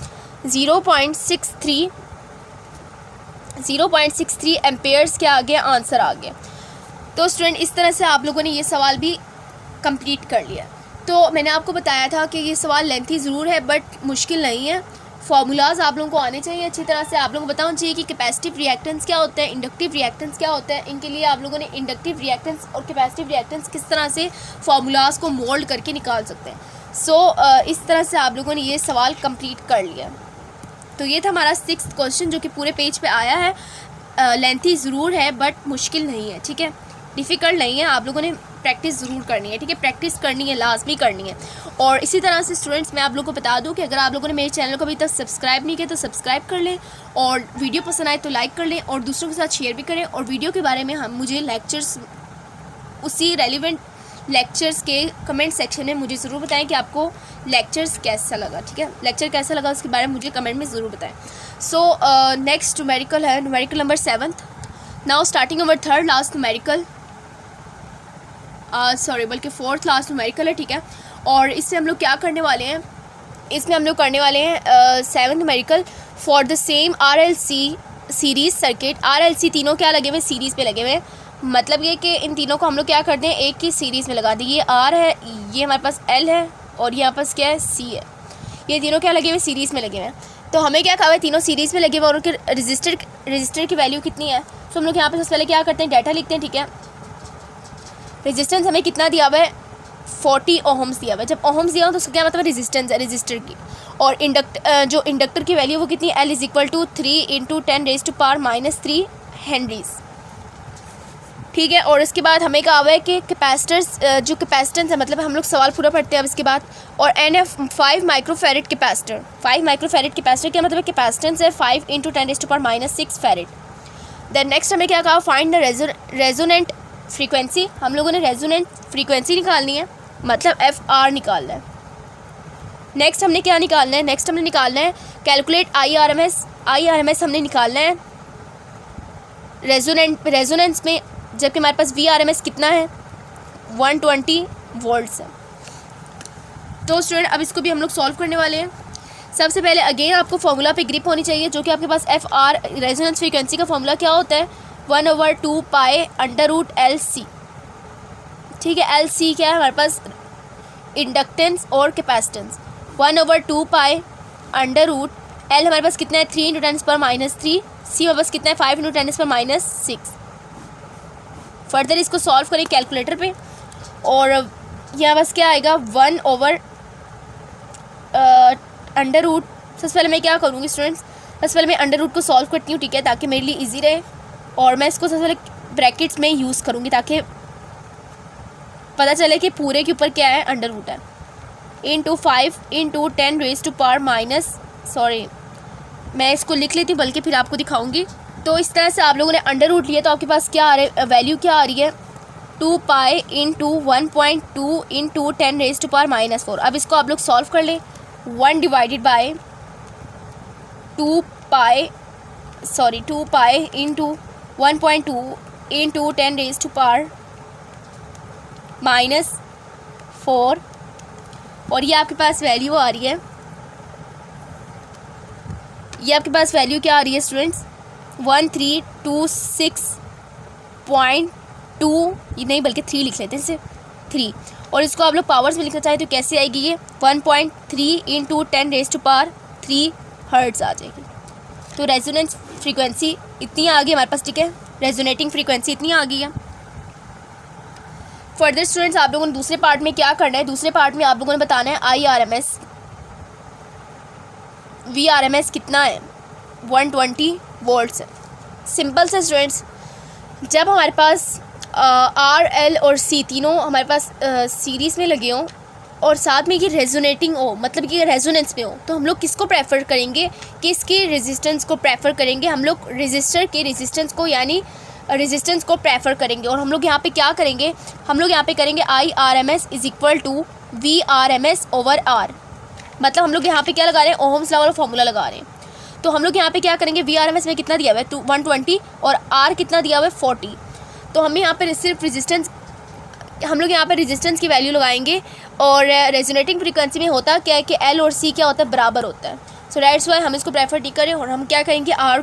0.63 एम्पेयर्स क्या आ गया, आंसर आ गया। तो स्टूडेंट इस तरह से आप लोगों ने ये सवाल भी कंप्लीट कर लिया। तो मैंने आपको बताया था कि ये सवाल लेंथी ज़रूर है बट मुश्किल नहीं है। फार्मूलाज आप लोगों को आने चाहिए अच्छी तरह से, आप लोगों को बताना चाहिए कि कैपेसिटिव रिएक्टेंस क्या होता है, इंडक्टिव रिएक्टेंस क्या होता है। इनके लिए आप लोगों ने इंडक्टिव रिएक्टेंस और कैपेसिटिव रिएक्टेंस किस तरह से फार्मूलाज को मोल्ड करके निकाल सकते हैं। इस तरह से आप लोगों ने ये सवाल कंप्लीट कर लिया। तो ये था हमारा 6th क्वेश्चन जो कि पूरे पेज पे आया है। लेंथी ज़रूर है बट मुश्किल नहीं है, ठीक है, डिफ़िकल्ट नहीं है। आप लोगों ने प्रैक्टिस ज़रूर करनी है, ठीक है, प्रैक्टिस करनी है, लाजमी करनी है। और इसी तरह से स्टूडेंट्स मैं आप लोगों को बता दूं कि अगर आप लोगों ने मेरे चैनल को अभी तक सब्सक्राइब नहीं किया तो सब्सक्राइब कर लें, और वीडियो पसंद आए तो लाइक कर लें और दूसरों के साथ शेयर भी करें। और वीडियो के बारे में मुझे लेक्चर्स, उसी रेलिवेंट लेक्चर्स के कमेंट सेक्शन में मुझे ज़रूर बताएं कि आपको लेक्चर्स कैसा लगा, ठीक है, लेक्चर कैसा लगा उसके बारे में मुझे कमेंट में ज़रूर बताएं। नेक्स्ट न्यूमेरिकल है, numerical number 7। Now starting our third last numerical, बल्कि 4th लास्ट न्यूमेरिकल है, ठीक है। और इससे हम लोग क्या करने वाले हैं, इसमें हम लोग करने वाले हैं 7th numerical for the same RLC series circuit. RLC तीनों क्या लगे हुए, सीरीज़ पे लगे हुए, मतलब ये कि इन तीनों को हम लोग क्या करते हैं, एक ही सीरीज़ में लगा दें। ये R है, ये हमारे पास L है और यहाँ पास क्या है, C है। ये तीनों क्या लगे हुए, सीरीज़ में लगे हुए हैं। तो हमें क्या कहा हुआ है, तीनों सीरीज़ में लगे हुए और उनके रजिस्टर की वैल्यू कितनी है। तो हम लोग यहाँ पे सबसे पहले क्या करते हैं, डाटा लिखते हैं, ठीक है। रेजिस्टेंस हमें कितना दिया हुआ है, 40 ओहम्स दिया हुआ है। जब ओहम्स दिया हो तो उसका क्या मतलब, रेजिस्टेंस है रजिस्टर की। और जो इंडक्टर की वैल्यू वो कितनी है, L = 3 × 10⁻³ हेनरीज, ठीक है। और इसके बाद हमें कहा हुआ है कि कैपेसिटर्स, जो कैपेसिटेंस है, मतलब हम लोग सवाल पूरा पढ़ते हैं अब इसके बाद। और N है 5 माइक्रोफैरेड कैपेसिटर। 5 माइक्रोफैरेड कैपेसिटर क्या मतलब है, कैपेसिटेंस है 5 × 10⁻⁻6 फैरेड। देन नेक्स्ट हमें क्या कहा, फाइंड द रेजोनेंट फ्रीक्वेंसी। हम लोगों ने रेजोनेंट फ्रीक्वेंसी निकालनी है, मतलब FR निकालना है। नेक्स्ट हमने क्या निकालना है, नेक्स्ट हमने निकालना है कैलकुलेट IRMS हमने निकालना है रेजोनेंस में, जबकि हमारे पास VRMS कितना है, 120 वोल्ट्स है। तो स्टूडेंट अब इसको भी हम लोग सॉल्व करने वाले हैं। सबसे पहले अगेन आपको फॉर्मूला पे ग्रिप होनी चाहिए, जो कि आपके पास FR रेजोनेंस फ्रीक्वेंसी का फॉर्मूला क्या होता है, 1/2 पाई √LC, ठीक है। LC क्या है हमारे पास, इंडक्टेंस और कैपेसिटेंस। 1/2 पाई √L हमारे पास कितना है, 3 × 10⁻³ C हमारे पास कितना है, 5 × 10⁻6। फर्दर इसको सॉल्व करें कैलकुलेटर पे और यहाँ बस क्या आएगा, 1/√। सबसे पहले मैं क्या करूँगी स्टूडेंट्स, सबसे पहले मैं अंडर रूट को सॉल्व करती हूँ, ठीक है, ताकि मेरे लिए इजी रहे। और मैं इसको सबसे पहले ब्रैकेट्स में यूज़ करूँगी ताकि पता चले कि पूरे के ऊपर क्या है, अंडर रूट है। × 5 × 10⁻⁻, मैं इसको लिख लेती हूँ बल्कि फिर आपको दिखाऊंगी। तो इस तरह से आप लोगों ने अंडर रूट लिया तो आपके पास क्या आ रहा है, वैल्यू क्या आ रही है, 2 पाई × 1.2 × 10⁻⁻4। अब इसको आप लोग सॉल्व कर लें। 1 डिवाइडेड बाय 2 पाई × 1.2 × 10⁻⁻4 और ये आपके पास वैल्यू आ रही है, ये आपके पास वैल्यू क्या आ रही है स्टूडेंट्स, 1326.2, ये नहीं बल्कि 3 लिख लेते हैं इसे, 3। और इसको आप लोग पावर्स में लिखना चाहें तो कैसे आएगी, ये 1.3 × 10⁻³ हर्ट्ज़ आ जाएगी। तो रेजोनेंस फ्रीक्वेंसी इतनी आ गई हमारे पास, ठीक है, रेजोनेटिंग फ्रीक्वेंसी इतनी आ गई है। फर्दर स्टूडेंट्स आप लोगों ने दूसरे पार्ट में क्या करना है, दूसरे पार्ट में आप लोगों ने बताना है IRMS VRMS कितना है, 120 वोल्ट्स है। सिंपल से स्टूडेंट्स, जब हमारे पास R L और C तीनों हमारे पास सीरीज़ में लगे हों और साथ में ये रेजोनेटिंग हो, मतलब कि रेजोनेंस में हो, तो हम लोग किसको प्रेफर करेंगे, किसके रेजिस्टेंस को प्रेफर करेंगे, हम लोग रेजिस्टर के रेजिस्टेंस को यानी रेजिस्टेंस को प्रेफर करेंगे। और हम लोग यहाँ पे क्या करेंगे, हम लोग यहाँ पे करेंगे IRMS = VRMS/R, मतलब हम लोग यहाँ पे क्या लगा रहे हैं, ओहम्स लॉ वाला फॉर्मूला लगा रहे हैं। तो हम लोग यहाँ पे क्या करेंगे, VRMS में कितना दिया हुआ है 120 और R कितना दिया हुआ है 40। तो हमें यहाँ पे सिर्फ रेजिस्टेंस, हम लोग यहाँ पे रेजिस्टेंस की वैल्यू लगाएंगे। और रेजोनेटिंग फ्रीक्वेंसी में होता क्या है कि L और C क्या होता है, बराबर होता है। सो दैट्स वाई हम इसको प्रेफर नहीं करें और हम क्या करेंगे, R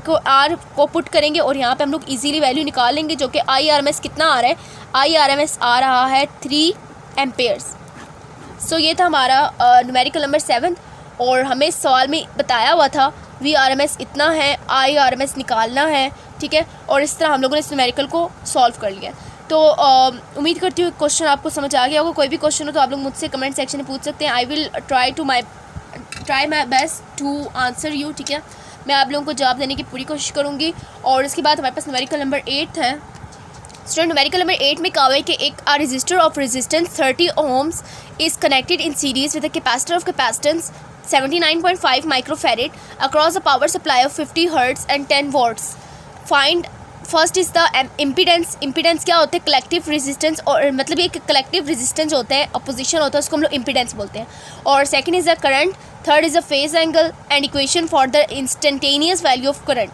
को पुट करेंगे और यहाँ पे हम लोग इजीली वैल्यू निकाल लेंगे, जो कि IRMS कितना आ रहा है, IRMS आ रहा है 3 एम्पेयर्स। सो ये था हमारा न्यूमेरिकल नंबर 7 और हमें सवाल में बताया हुआ था VRMS इतना है, IRMS निकालना है, ठीक है। और इस तरह हम लोगों ने इस न्यूमेरिकल को सॉल्व कर लिया। तो उम्मीद करती हूँ क्वेश्चन आपको समझ आ गया होगा। कोई भी क्वेश्चन हो तो आप लोग मुझसे कमेंट सेक्शन में पूछ सकते हैं। I will try my best to answer you, ठीक है। मैं आप लोगों को जवाब देने की पूरी कोशिश करूँगी। और इसके बाद हमारे पास न्यूमेरिकल नंबर 8 है। स्टूडेंट न्यूमेरिकल नंबर 8 में कहा है कि एक register of resistance 30 ohms is connected in series with a capacitor of capacitance 79.5 microfarad across a power supply of 50 hertz and 10 watts. Find first is the impedance. impedance क्या होता है, collective resistance, और मतलब ये कलेक्टिव रेजिस्टेंस होता है, opposition होता है, उसको हम लोग impedance बोलते हैं। और second is the current, third is the phase angle and equation for the instantaneous value of current.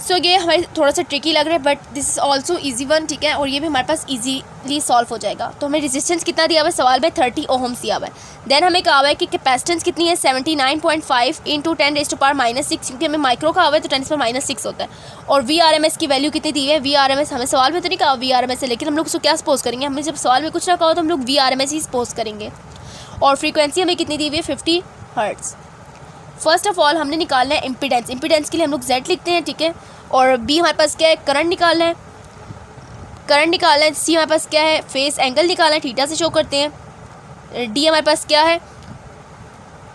So ये हमारे थोड़ा सा ट्रिकी लग रहा है but this is also easy one, ठीक है, और ये भी हमारे पास ईजीली सॉल्व हो जाएगा। तो हमें रेजिस्टेंस कितना दिया हुआ है सवाल में 30 ओहम्स दिया हुआ है। देन हमें कहा हुआ है कि कैपेसिटेंस कितनी है 79.5 इंटू 10⁻�6, क्योंकि हमें माइक्रो कहा हुआ है तो 10⁻�6 होता है। और VRMS की वैल्यू कितनी दी है, VRMS हमें सवाल में तो नहीं कहा VRMS है, लेकिन हम लोग उसको क्या सपोज करेंगे, हमें जब सवाल में कुछ ना कहा तो हम लोग VRMS ही सपोज करेंगे। और फ्रीक्वेंसी हमें कितनी दी हुई है 50 हर्ट्ज़। फर्स्ट ऑफ ऑल हमने निकालना है इम्पीडेंस। इम्पीडेंस के लिए हम लोग Z लिखते हैं, ठीक है। और B हमारे पास क्या है, करंट निकालना है। करंट निकालना है। C हमारे पास क्या है, फेस एंगल निकालना है, थीटा से शो करते हैं। D हमारे पास क्या है,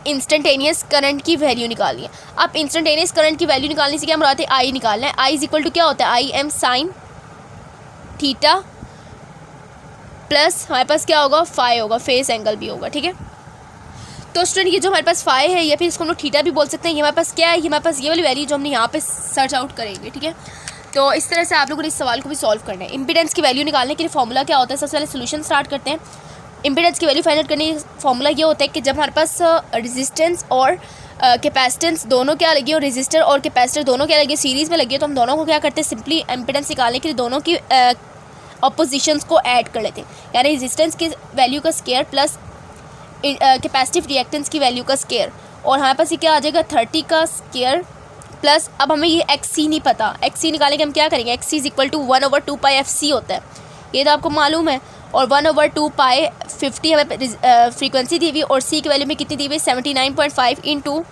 इंस्टेंटेनियस करंट की वैल्यू निकालनी है। अब इंस्टेंटेनियस करंट की वैल्यू निकालने से क्या हम आते हैं, I निकालना है। I इज इक्वल टू क्या होता है, IM साइन थीटा प्लस हमारे पास क्या होगा, फाई होगा, फेस एंगल भी होगा, ठीक है। तो स्टूडेंट ये जो हमारे पास फाई है या फिर इसको हम लोग थीटा भी बोल सकते हैं, ये हमारे पास क्या है, ये हमारे पास ये वाली वैल्यू जो हमने यहाँ पे सर्च आउट करेंगे, ठीक है। तो इस तरह से आप लोगों ने इस सवाल को भी सॉल्व करना है। इंपीडेंस की वैल्यू निकालने के लिए फॉर्मूला क्या होता है, सबसे पहले सोल्यूशन स्टार्ट करते हैं। इंपीडेंस की वैल्यू फाइंड आउट करने का फॉर्मूला ये होता है कि जब हमारे पास रेजिस्टेंस और कैपेसिटेंस दोनों क्या लगी हो, रेजिस्टर और कैपेसिटर दोनों क्या लगी सीरीज़ में लगी हो, तो हम दोनों को क्या करते हैं, सिंपली इंपीडेंस निकालने के लिए दोनों की अपोजिशंस को ऐड कर लेते हैं। यानी रेजिस्टेंस की वैल्यू का स्क्वायर प्लस कैपेसिटिव रिएक्टेंस की वैल्यू का स्क्वायर, और हमारे पास ये क्या आ जाएगा 30 का स्क्वायर प्लस, अब हमें ये XC नहीं पता, XC निकालने के हम क्या करेंगे, XC is equal to 1/2 pi FC होता है, ये तो आपको मालूम है। और 1/2 पाई 50 हमें फ्रीक्वेंसी दी हुई और C की वैल्यू में कितनी दी हुई 79.5 इंटू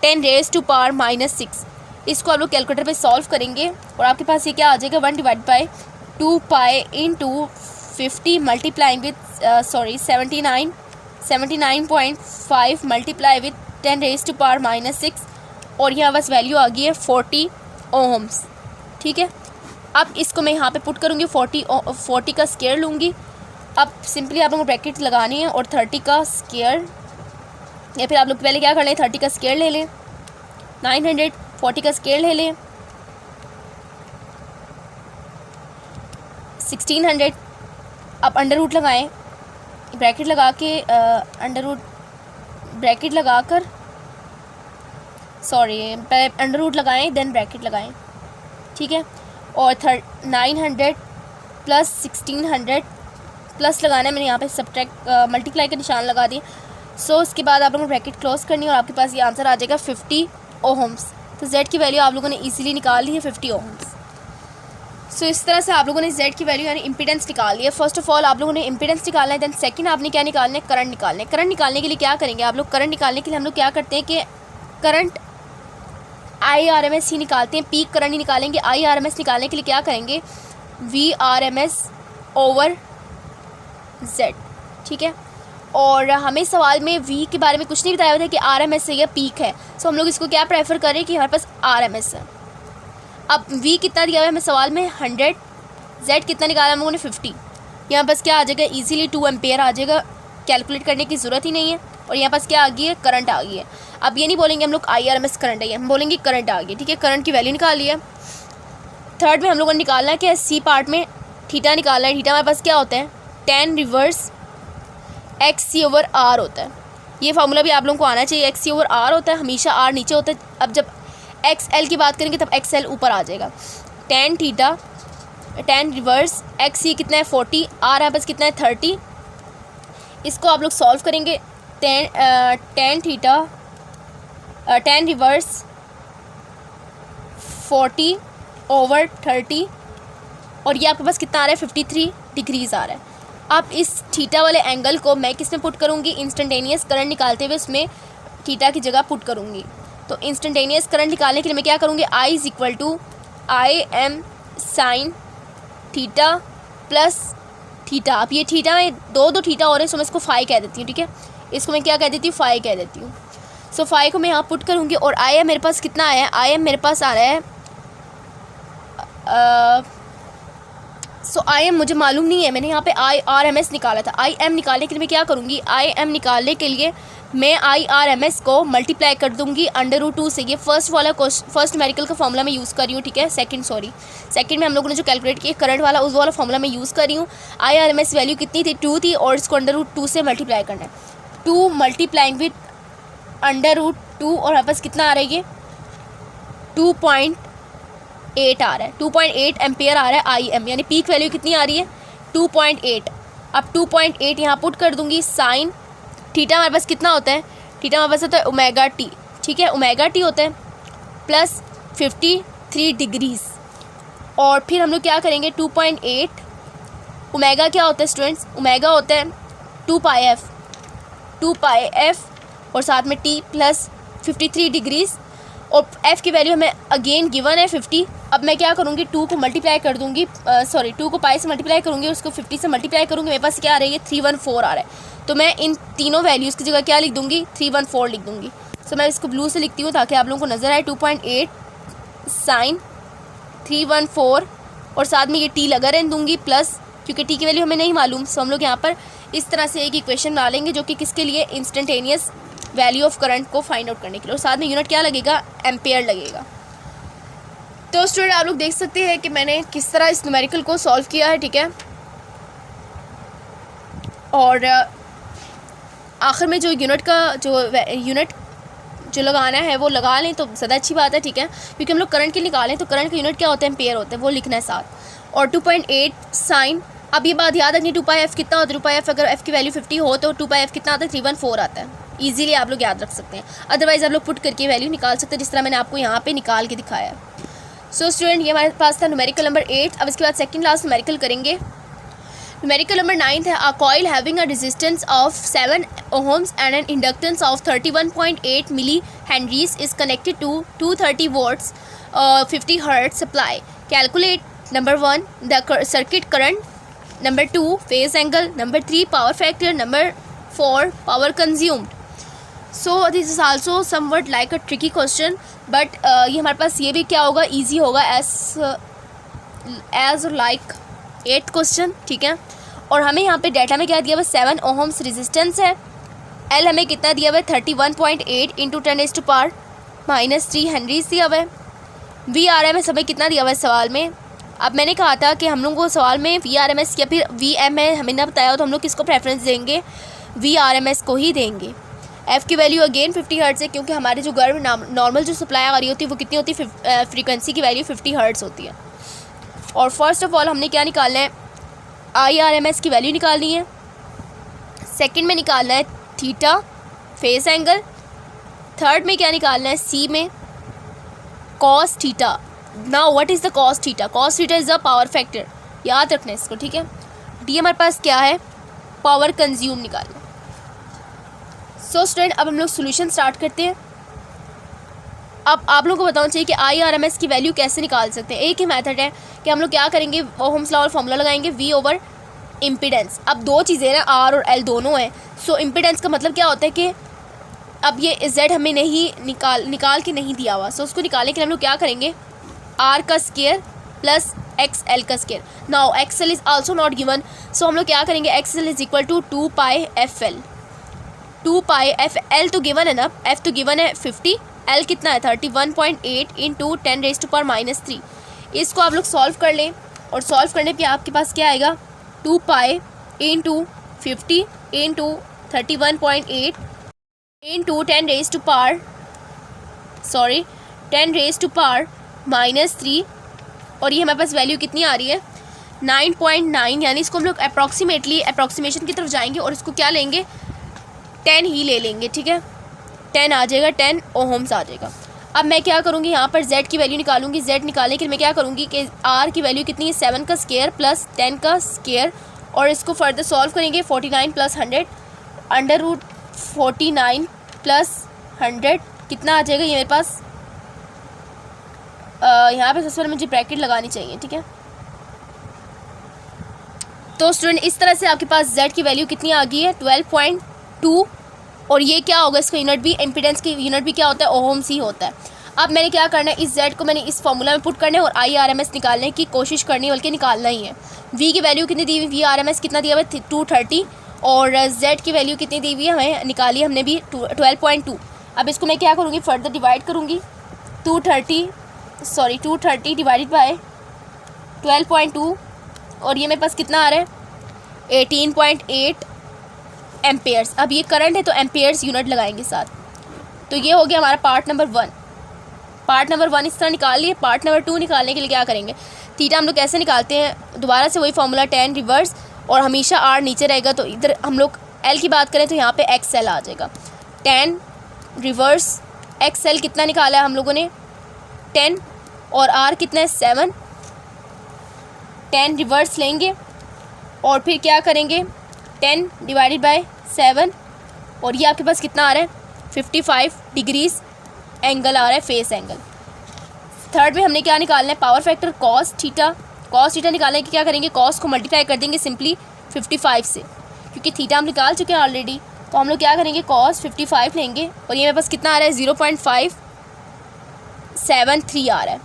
10⁻⁻6। इसको आप लोग कैलकुलेटर पे सॉल्व करेंगे और आपके पास ये क्या आ जाएगा 1/2 pi into 50 multiplying with 79.5 multiply with 10⁻⁻6, और यहाँ बस वैल्यू आ गई है 40 ओहम्स, ठीक है। अब इसको मैं यहाँ पे पुट करूँगी, 40 का स्क्वायर लूँगी। अब सिंपली आप लोगों को ब्रैकेट लगानी है और 30 का स्क्वायर, या फिर आप लोग पहले क्या कर लें, 30 का स्क्वायर ले लें, 900, 40 का स्क्वायर ले लें, 1600। अब अंडर रूट लगाएँ, ब्रैकेट लगा के अंडर रूट ब्रैकेट लगा कर अंडर रूट लगाएँ देन ब्रैकेट लगाएँ, ठीक है। और 900 प्लस 1600 प्लस लगाना है, मैंने यहाँ पे सब्ट्रैक्ट मल्टीप्लाई का निशान लगा दी। सो उसके बाद आप लोगों ने ब्रैकेट क्लोज करनी है और आपके पास ये आंसर आ जाएगा 50 ओहम्स। तो Z की वैल्यू आप लोगों ने इजीली निकाल ली है 50 ओहम्स। सो इस तरह से आप लोगों ने Z की वैल्यू यानी इंपीडेंस निकाल ली है। फर्स्ट ऑफ ऑल आप लोगों ने इंपीडेंस निकालना है, देन सेकंड आपने क्या निकालना है, करंट निकालना है। करंट निकालने के लिए क्या करेंगे आप लोग, करंट निकालने के लिए हम लोग क्या करते हैं कि करंट IRMS ही निकालते हैं, पीक करंट ही निकालेंगे। IRMS निकालने के लिए क्या करेंगे, VRMS ओवर Z, ठीक है। और हमें सवाल में V के बारे में कुछ नहीं बताया हुआ था कि RMS है या पीक है, सो हम लोग इसको क्या प्रेफर करें कि हमारे पास RMS है। अब V कितना दिया हुआ है हमें सवाल में 100, Z कितना निकाला हम लोगों ने 50, यहाँ पास क्या आ जाएगा ईजिली 2 एम्पेयर आ जाएगा, कैलकुलेट करने की ज़रूरत ही नहीं है। और यहाँ पास क्या आ गई है, करंट आ गई है। अब ये नहीं बोलेंगे हम लोग IRMS करंट है, हम बोलेंगे करंट आ गई, ठीक है। करंट की वैल्यू निकाल लिया। थर्ड में हम लोगों ने निकालना है कि C पार्ट में थीटा निकालना है। थीटा हमारे पास क्या होता है, tan reverse XC over R होता है। ये फार्मूला भी आप लोगों को आना चाहिए, XC ओवर R होता है, हमेशा R नीचे होता है। अब जब XL की बात करेंगे तब XL ऊपर आ जाएगा। tan theta tan reverse XC कितना है 40, R हमारे पास कितना है 30। इसको आप लोग सॉल्व करेंगे, tan theta tan reverse 40 over 30, और ये आपके पास कितना आ रहा है 53 डिग्रीज आ रहा है। अब इस थीटा वाले एंगल को मैं किस में पुट करूँगी, इंस्टेंटेनियस करंट निकालते हुए उसमें थीटा की जगह पुट करूँगी। तो इंस्टेंटेनियस करंट निकालने के लिए मैं क्या करूँगी, I is equal to IM sine theta plus theta. अब ये थीटा में दो थीटा हो रहे हैं, सो मैं इसको फाई कह देती हूँ, ठीक है। इसको मैं क्या कह देती हूँ, फाई कह देती हूँ। सो फाई को मैं यहाँ पुट करूँगी और IM मेरे पास कितना आया है, IM मेरे पास आ रहा है सो IM मुझे मालूम नहीं है, मैंने यहाँ पे IRMS निकाला था। IM निकालने के लिए मैं क्या करूँगी, IM निकालने के लिए मैं IRMS को मल्टीप्लाई कर दूँगी √2 से। ये फर्स्ट न्यूमेरिकल का फॉर्मूला मैं यूज़ कर रही हूँ, ठीक है। सेकंड में हम लोगों ने जो कैलकुलेट किया करंट वाला, उस वाला फॉर्मूला मैं यूज़ कर रही हूँ। IRMS वैल्यू कितनी थी, 2 थी, और इसको √2 से मल्टीप्लाई करना है। 2 मल्टीप्लाइंग विथ √2, और हमारे पास कितना आ रहा है ये 2.8 2.8 आ रहा है, 2.8 एम्पेयर आ रहा है आई एम, यानी पीक वैल्यू कितनी आ रही है 2.8। अब 2.8 यहाँ पुट कर दूंगी, साइन थीटा हमारे पास कितना होता है, थीटा हमारे पास होता है ओमेगा टी, ठीक है, ओमेगा टी होता है प्लस 53 डिग्रीज। और फिर हम लोग क्या करेंगे 2.8 ओमेगा क्या होता है स्टूडेंट्स, ओमेगा होता है 2 पाई एफ और साथ में टी प्लस 53 डिग्रीज, और एफ़ की वैल्यू हमें अगेन गिवन है 50। अब मैं क्या करूँगी 2 को मल्टीप्लाई कर दूँगी, 2 को पाई से मल्टीप्लाई करूँगी, उसको 50 से मल्टीप्लाई करूँगी, मेरे पास क्या आ रही है 314 आ रहा है। तो मैं इन तीनों वैल्यूज़ की जगह क्या लिख दूँगी 314 लिख दूँगी। सो मैं इसको ब्लू से लिखती हूँ ताकि आप लोगों को नज़र आए, 2.8 साइन 314 और साथ में ये टी लगा रहने दूँगी प्लस, क्योंकि टी की वैल्यू हमें नहीं मालूम, सो हम लोग यहाँ पर इस तरह से एक इक्वेशन बना लेंगे जो कि किसके लिए, इंस्टेंटेनियस वैल्यू ऑफ करंट को फाइंड आउट करने के लिए, और साथ में यूनिट क्या लगेगा एम्पेयर लगेगा। तो स्टूडेंट आप लोग देख सकते हैं कि मैंने किस तरह इस न्यूमेरिकल को सॉल्व किया है, ठीक है। और आखिर में जो यूनिट जो लगाना है वो लगा लें तो ज़्यादा अच्छी बात है, ठीक है, क्योंकि हम लोग करंट के निकालें तो करंट का यूनिट क्या होता है एम्पेयर होता है, वो लिखना है साथ। और 2.8 साइन, अब ये बात याद रखनी 2 पाई एफ कितना होता है, 2 पाई एफ अगर एफ़ की वैल्यू 50 हो तो 2 पाई एफ कितना आता है 314 आता है। इजीली आप लोग याद रख सकते हैं, अदरवाइज़ आप लोग पुट करके वैल्यू निकाल सकते हैं जिस तरह मैंने आपको यहाँ पे निकाल के दिखाया है। सो स्टूडेंट ये हमारे पास था न्यूमेरिकल नंबर 8। अब इसके बाद सेकंड लास्ट न्यूमेरिकल करेंगे। न्यूमेरिकल नंबर 9 है, a coil having a resistance of 7 ohms and an inductance of 31.8 millihenries is connected to 230 volts 50 hertz supply. Calculate number 1 the circuit current, number 2 phase angle, number 3 power factor, number 4 power consumed. So this is also somewhat like a tricky question, but ये हमारे पास ये भी क्या होगा, easy होगा as like 8th question, ठीक है। और हमें यहाँ पे डाटा में क्या दिया हुआ 7 ohms रेजिस्टेंस है, एल हमें कितना दिया हुआ है 31.8 इंटू 10⁻³ हेनरीज दिया हुआ है। वी आर एम एस हमें कितना दिया हुआ है सवाल में। अब मैंने कहा था कि हम लोग को सवाल में वी आर एम एस या फिर वी एम है हमें ना बताया हो तो हम लोग किसको प्रेफरेंस देंगे, वी आर एम एस को ही देंगे। एफ़ की वैल्यू अगेन 50 हर्ट्ज़ है, क्योंकि हमारे जो घर में नॉर्मल जो सप्लाई आ रही होती है वो कितनी होती है, फ्रीक्वेंसी की वैल्यू 50 हर्ट्ज़ होती है। और फर्स्ट ऑफ ऑल हमने क्या निकालना है, आई आर एम एस की वैल्यू निकालनी है। सेकंड में निकालना है थीटा फेस एंगल। थर्ड में क्या निकालना है, सी में cos theta. Now what is the cos theta, cos theta is the power factor, याद रखना है इसको, ठीक है। डी हमारे पास क्या है, पावर कंज्यूम निकालना। सो स्टूडेंट अब हम लोग सोल्यूशन स्टार्ट करते हैं। अब आप लोगों को बताना चाहिए कि आई आर एम एस की वैल्यू कैसे निकाल सकते हैं। एक ही मेथड है कि हम लोग क्या करेंगे, ओहम्स लॉ और फॉर्मूला लगाएंगे वी ओवर इम्पीडेंस। अब दो चीज़ें ना, आर और एल दोनों हैं। सो इम्पीडेंस का मतलब क्या होता है कि अब ये जेड हमें नहीं निकाल के नहीं दिया हुआ, सो उसको निकालने के लिए हम लोग क्या करेंगे, आर का स्केयर प्लस एक्स एल का square. Now X L is also not given, so हम लोग क्या करेंगे, X L is equal to 2 pi F L. 2 pi F L तो गिवन है ना, एफ तो गिवन है 50, एल कितना है 31.8 इंटू 10⁻³ इसको आप लोग सॉल्व कर लें, और सॉल्व करने पे आपके पास क्या आएगा, 2 पाई इंटू 50 इंटू 31.8 इंटू 10⁻³ और ये हमारे पास वैल्यू कितनी आ रही है 9.9, यानी इसको हम लोग अप्रॉक्सीमेशन की तरफ जाएंगे और इसको क्या लेंगे 10 ही ले लेंगे, ठीक है, 10 आ जाएगा, 10 ओहम्स आ जाएगा। अब मैं क्या करूँगी, यहाँ पर z की वैल्यू निकालूंगी। z निकालने के लिए मैं क्या करूँगी कि r की वैल्यू कितनी है 7 का स्केयर प्लस 10 का स्केयर, और इसको फर्दर सॉल्व करेंगे 49 प्लस 100 √49 प्लस 100 कितना आ जाएगा, ये मेरे पास यहाँ पे सबसे पहले मुझे ब्रैकेट लगानी चाहिए, ठीक है। तो स्टूडेंट इस तरह से आपके पास z की वैल्यू कितनी आ गई है 12.2, और ये क्या होगा, इसका यूनिट भी इम्पीडेंस की यूनिट भी क्या होता है, ओहम्स ही होता है। अब मैंने क्या करना है, इस z को मैंने इस फॉर्मूला में पुट करना है और आई आर एम एस निकालने की कोशिश करनी है, बल्कि निकालना ही है। v की वैल्यू कितनी दी हुई, वी आर एम एस कितना दिया हुआ है 230, और z की वैल्यू कितनी दी हुई है हमें निकाली हमने भी 12.2। अब इसको मैं क्या करूँगी, फर्दर डिवाइड करूँगी, 230 डिवाइडेड बाय 12.2, और ये मेरे पास कितना आ रहा है 18.8 एम्पेयर्स। अब ये करंट है तो एम्पेयर्स यूनिट लगाएंगे साथ। तो ये हो गया हमारा पार्ट नंबर 1। पार्ट नंबर 1 इस तरह निकाल लिए। पार्ट नंबर 2 निकालने के लिए क्या करेंगे, थीटा हम लोग कैसे निकालते हैं, दोबारा से वही फार्मूला tan रिवर्स और हमेशा r नीचे रहेगा। तो इधर हम लोग l की बात करें तो यहाँ पे xl आ जाएगा। tan रिवर्स xl कितना निकाला है हम लोगों ने 10 और r कितना है 7। tan रिवर्स लेंगे और फिर क्या करेंगे 10 डिवाइडेड बाय 7 और ये आपके पास कितना आ रहा है 55 डिग्रीज एंगल आ रहा है, फेस एंगल। थर्ड में हमने क्या निकालना है, power factor cos theta. cos theta निकालने के क्या करेंगे, cos को मल्टीप्लाई कर देंगे सिंपली 55 से, क्योंकि थीटा हम निकाल चुके हैं ऑलरेडी। तो हम लोग क्या करेंगे cos 55 लेंगे और ये मेरे पास कितना आ रहा है 0.573 आ रहा है।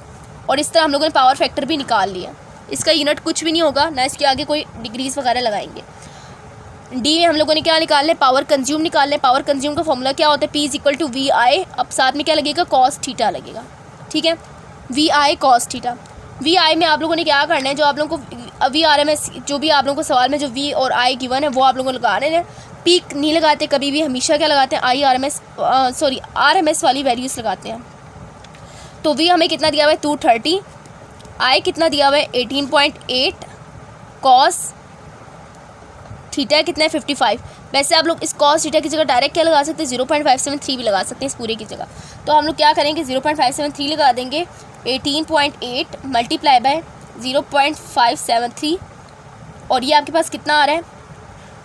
और इस तरह हम लोगों ने पावर फैक्टर भी निकाल लिया। इसका यूनिट कुछ भी नहीं होगा, ना इसके आगे कोई डिग्रीज वगैरह लगाएंगे। डी में हम लोगों ने क्या निकाल लें, पावर कंज्यूम निकाल लें। पावर कंज्यूम का फॉर्मूला क्या होता है, P = VI। अब साथ में क्या लगेगा, cos थीटा लगेगा, ठीक है, VI cos थीटा। VI में आप लोगों ने क्या करना है, जो आप लोगों को VRMS, जो भी आप लोगों को सवाल में जो V और I गिवन है वो आप लोगों को लगाने हैं। पीक नहीं लगाते कभी भी, हमेशा क्या लगाते हैं RMS वाली वैल्यूज़ लगाते हैं। तो V हमें कितना दिया हुआ है 230, I कितना दिया हुआ है 18.8, cos थीटा कितना है 55। वैसे आप लोग इस cos थीटा की जगह डायरेक्ट क्या लगा सकते हैं 0.573 भी लगा सकते हैं इस पूरे की जगह। तो हम लोग क्या करेंगे 0.573 लगा देंगे, 18.8 मल्टीप्लाई बाय 0.573 और ये आपके पास कितना आ रहा है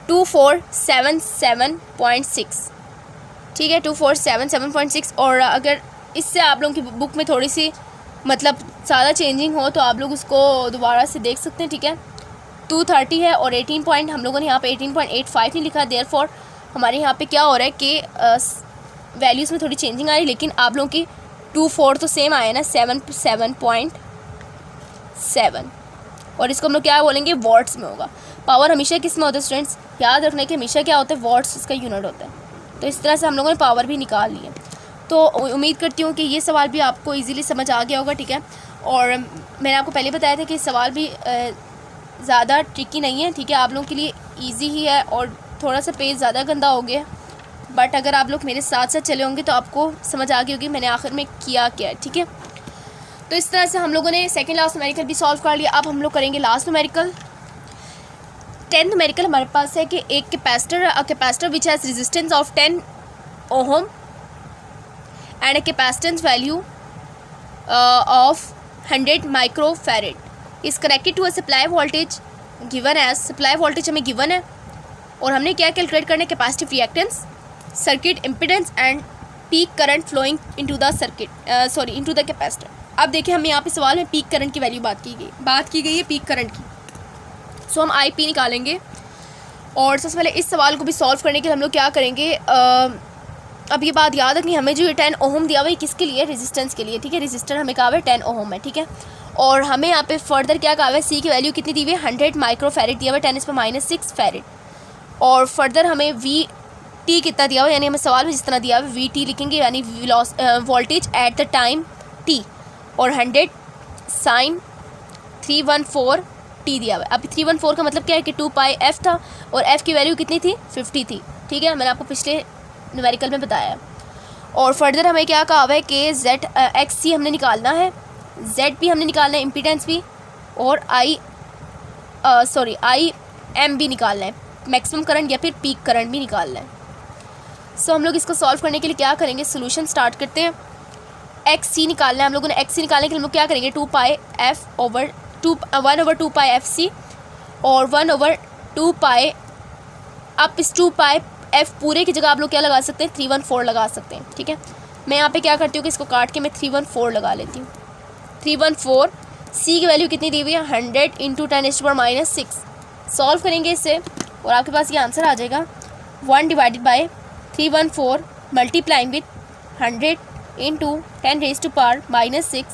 2477.6, ठीक है 2477.6। और अगर इससे आप लोगों की बुक में थोड़ी सी मतलब ज़्यादा चेंजिंग हो तो आप लोग उसको दोबारा से देख सकते हैं, ठीक है। 230 है और 18 पॉइंट हम लोगों ने यहाँ पे 18.85 नहीं लिखा, देयरफॉर हमारे यहाँ पे क्या हो रहा है कि वैल्यूज़ में थोड़ी चेंजिंग आ रही है, लेकिन आप लोगों की 24 तो सेम आया ना 7.7 और इसको हम लोग क्या बोलेंगे वॉट्स में होगा। पावर हमेशा किस में होता है स्टूडेंट्स, याद रखना कि हमेशा क्या होता है वॉट्स इसका यूनिट होता है। तो इस तरह से हम लोगों ने पावर भी निकाल ली है। तो उम्मीद करती हूँ कि ये सवाल भी आपको ईज़िली समझ आ गया होगा, ठीक है। और मैंने आपको पहले बताया था कि सवाल भी ज़्यादा ट्रिकी नहीं है, ठीक है, आप लोगों के लिए इजी ही है और थोड़ा सा पेज ज़्यादा गंदा हो गया, बट अगर आप लोग मेरे साथ साथ चले होंगे तो आपको समझ आ गई होगी मैंने आखिर में किया क्या है, ठीक है। तो इस तरह से हम लोगों ने सेकंड लास्ट न्यूमेरिकल भी सॉल्व कर लिया। अब हम लोग करेंगे लास्ट न्यूमेरिकल। 10th न्यूमेरिकल हमारे पास है कि एक capacitor which has resistance of 10 ohm and a capacitance value of 100 microfarad is connected to a supply voltage given as. Supply voltage हमें गिवन है और हमने क्या कैलकुलेट करना है, capacitive reactance, circuit impedance and peak current flowing into the into the capacitor. अब देखिए हमें यहाँ पे सवाल में पीक करंट की वैल्यू बात की गई है पीक करंट की। सो हम IP निकालेंगे और सबसे पहले इस सवाल को भी सॉल्व करने के लिए हम लोग क्या करेंगे, अब ये बात याद रखनी, हमें जो ये 10 ओहम दिया हुआ है किसके लिए, रेजिस्टेंस के लिए, ठीक है। रेजिस्टर हमें कहा हुआ है 10 ओहम है, ठीक है। और हमें यहाँ पे फर्दर क्या कहा हुआ है, C की वैल्यू कितनी दी हुई है 100 माइक्रोफैरेड दिया हुआ है, 10⁻⁻6 फैरेड। और फर्दर हमें VT कितना दिया हुआ है, यानी हमें सवाल में जिस तरह दिया हुआ है VT लिखेंगे, यानी voltage at the time T, और 100 sin 314T दिया हुआ है। अब 314 का मतलब क्या है कि 2πf था और f की वैल्यू कितनी थी 50 थी, ठीक है, मैंने आपको पिछले न्यूमेरिकल में बताया। और फर्दर हमें क्या कहा हुआ है कि XC हमने निकालना है, ZP हमने निकालना है, इम्पीडेंस भी, और IM भी निकालना है, मैक्सिमम करंट या फिर पीक करंट भी निकालना है। सो हम लोग इसको सॉल्व करने के लिए क्या करेंगे, सोल्यूशन स्टार्ट करते हैं। XC निकालना है हम लोगों ने, XC निकालने के लिए हम लोग क्या करेंगे 1/2πfc और 1/2π, आप इस 2πf पूरे की जगह आप लोग क्या लगा सकते हैं 314 लगा सकते हैं, ठीक है। मैं यहाँ पे क्या करती हूँ कि इसको काट के मैं 314 लगा लेती हूँ। 314 C की वैल्यू कितनी दी हुई है 100 × 10⁻⁻6। सॉल्व करेंगे इससे और आपके पास ये आंसर आ जाएगा 1/314 मल्टीप्लाइंग विथ 100 × 10⁻⁻6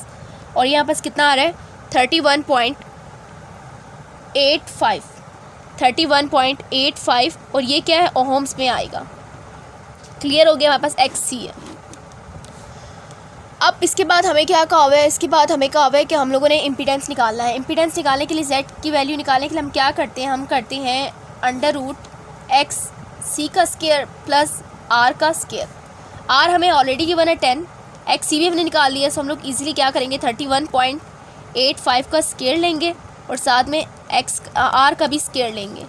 और यहाँ पास कितना आ रहा है 31.85 और ये क्या है ओहम्स में आएगा। क्लियर हो गया, हमारे पास XC है। अब इसके बाद हमें क्या कहा हुआ है, इसके बाद हमें कहा हुआ है कि हम लोगों ने इम्पीडेंस निकालना है। इम्पीडेंस निकालने के लिए Z की वैल्यू निकालने के लिए हम क्या करते हैं, हम करते हैं √XC का स्क्वायर प्लस R का स्क्वायर। R हमें ऑलरेडी गिवन है 10 एक्स सी भी हमने निकाल लिया, सो हम लोग ईजिली क्या करेंगे 31.85 का स्क्वायर लेंगे और साथ में एक्स आर का भी स्क्वायर लेंगे।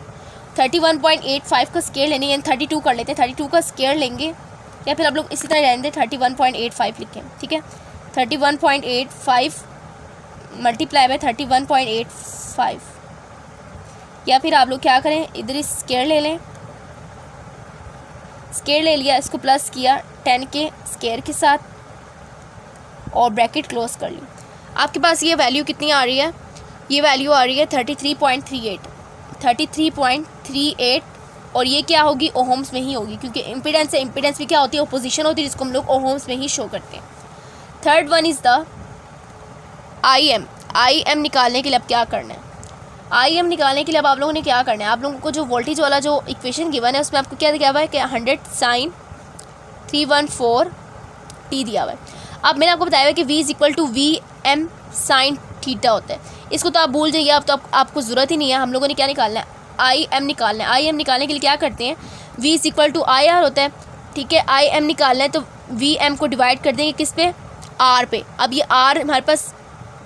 31.85 का स्क्वायर लेने यानी 32 कर लेते हैं, 32 का स्क्वायर लेंगे या फिर आप लोग इसी तरह रहने दें 31.85 लिखें, ठीक है। 31.85 मल्टीप्लाई बाय 31.85 या फिर आप लोग क्या करें इधर स्क्वायर ले लें, स्क्वायर ले लिया, इसको प्लस किया 10 के स्क्वायर के साथ और ब्रैकेट क्लोज कर ली। आपके पास ये वैल्यू कितनी आ रही है, ये वैल्यू आ रही है 33.38 और ये क्या होगी ओहम्स में ही होगी, क्योंकि इम्पीडेंस है, इम्पीडेंस भी क्या होती है ओपोजिशन होती है, जिसको हम लोग ओहम्स में ही शो करते हैं। Third one is the I am निकालने के लिए अब क्या करना है, आई एम निकालने के लिए अब आप लोगों ने क्या करना है, आप लोगों को जो वोल्टेज वाला जो इक्वेशन गिवन है उसमें आपको क्या दिया हुआ है कि 100 sin 314 t दिया हुआ है। अब मैंने आपको बताया है कि v is equal to V M sine theta होता है, इसको तो आप भूल जाइए, अब तो आपको ज़रूरत ही नहीं है। हम लोगों ने क्या निकालना है, आई एम निकालना है। आई एम निकालने के लिए क्या करते हैं, v is equal to I R होता है, ठीक है। आई एम निकालना है तो वी एम को डिवाइड कर देंगे किस पे, आर पे। अब ये आर हमारे पास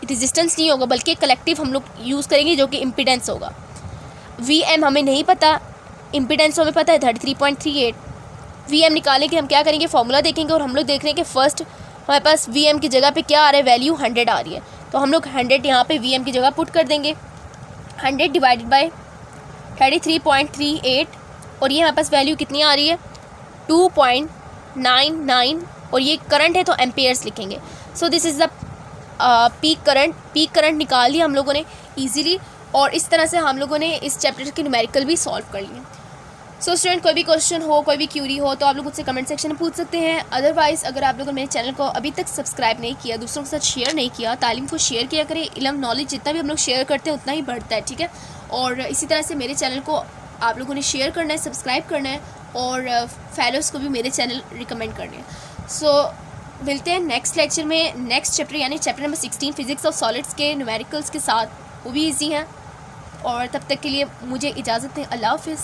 रेजिस्टेंस नहीं होगा बल्कि कलेक्टिव हम लोग यूज़ करेंगे जो कि इम्पीडेंस होगा। वी एम हमें नहीं पता, इम्पीडेंस हमें पता है 33.38। वी एम निकालने के हम क्या करेंगे, फॉर्मूला देखेंगे और हम लोग देख रहे हैं कि फ़र्स्ट हमारे पास वी एम की जगह पे क्या आ रहा है, वैल्यू 100 आ रही है, तो हम लोग 100 यहाँ पे वी एम की जगह पुट कर देंगे। 100 डिवाइडेड बाई 33.38 और ये हमारे पास वैल्यू कितनी आ रही है 2.99 और ये करंट है तो एम्पेयर्स लिखेंगे। So this is the peak current निकाल लिया हम लोगों ने ईजीली और इस तरह से हम लोगों ने इस चैप्टर के न्यूमेरिकल भी सॉल्व कर लिए। सो स्टूडेंट कोई भी क्वेश्चन हो, कोई भी क्यूरी हो तो आप लोग मुझसे कमेंट सेक्शन में पूछ सकते हैं। अदरवाइज़ अगर आप लोगों ने मेरे चैनल को अभी तक सब्सक्राइब नहीं किया, दूसरों के साथ शेयर नहीं किया, तालीम को शेयर किया करें। इल्म नॉलेज जितना भी हम लोग शेयर करते हैं उतना ही बढ़ता है, ठीक है। और इसी तरह से मेरे चैनल को आप लोगों ने शेयर करना है, सब्सक्राइब करना है और फेलोज़ को भी मेरे चैनल रिकमेंड करने हैं। सो मिलते हैं नेक्स्ट लेक्चर में, नेक्स्ट चैप्टर यानी chapter number 16 physics of solids के न्यूमेरिकल्स के साथ, वो भी ईजी हैं। और तब तक के लिए मुझे इजाज़त दें, अल्लाह हाफ़िज़।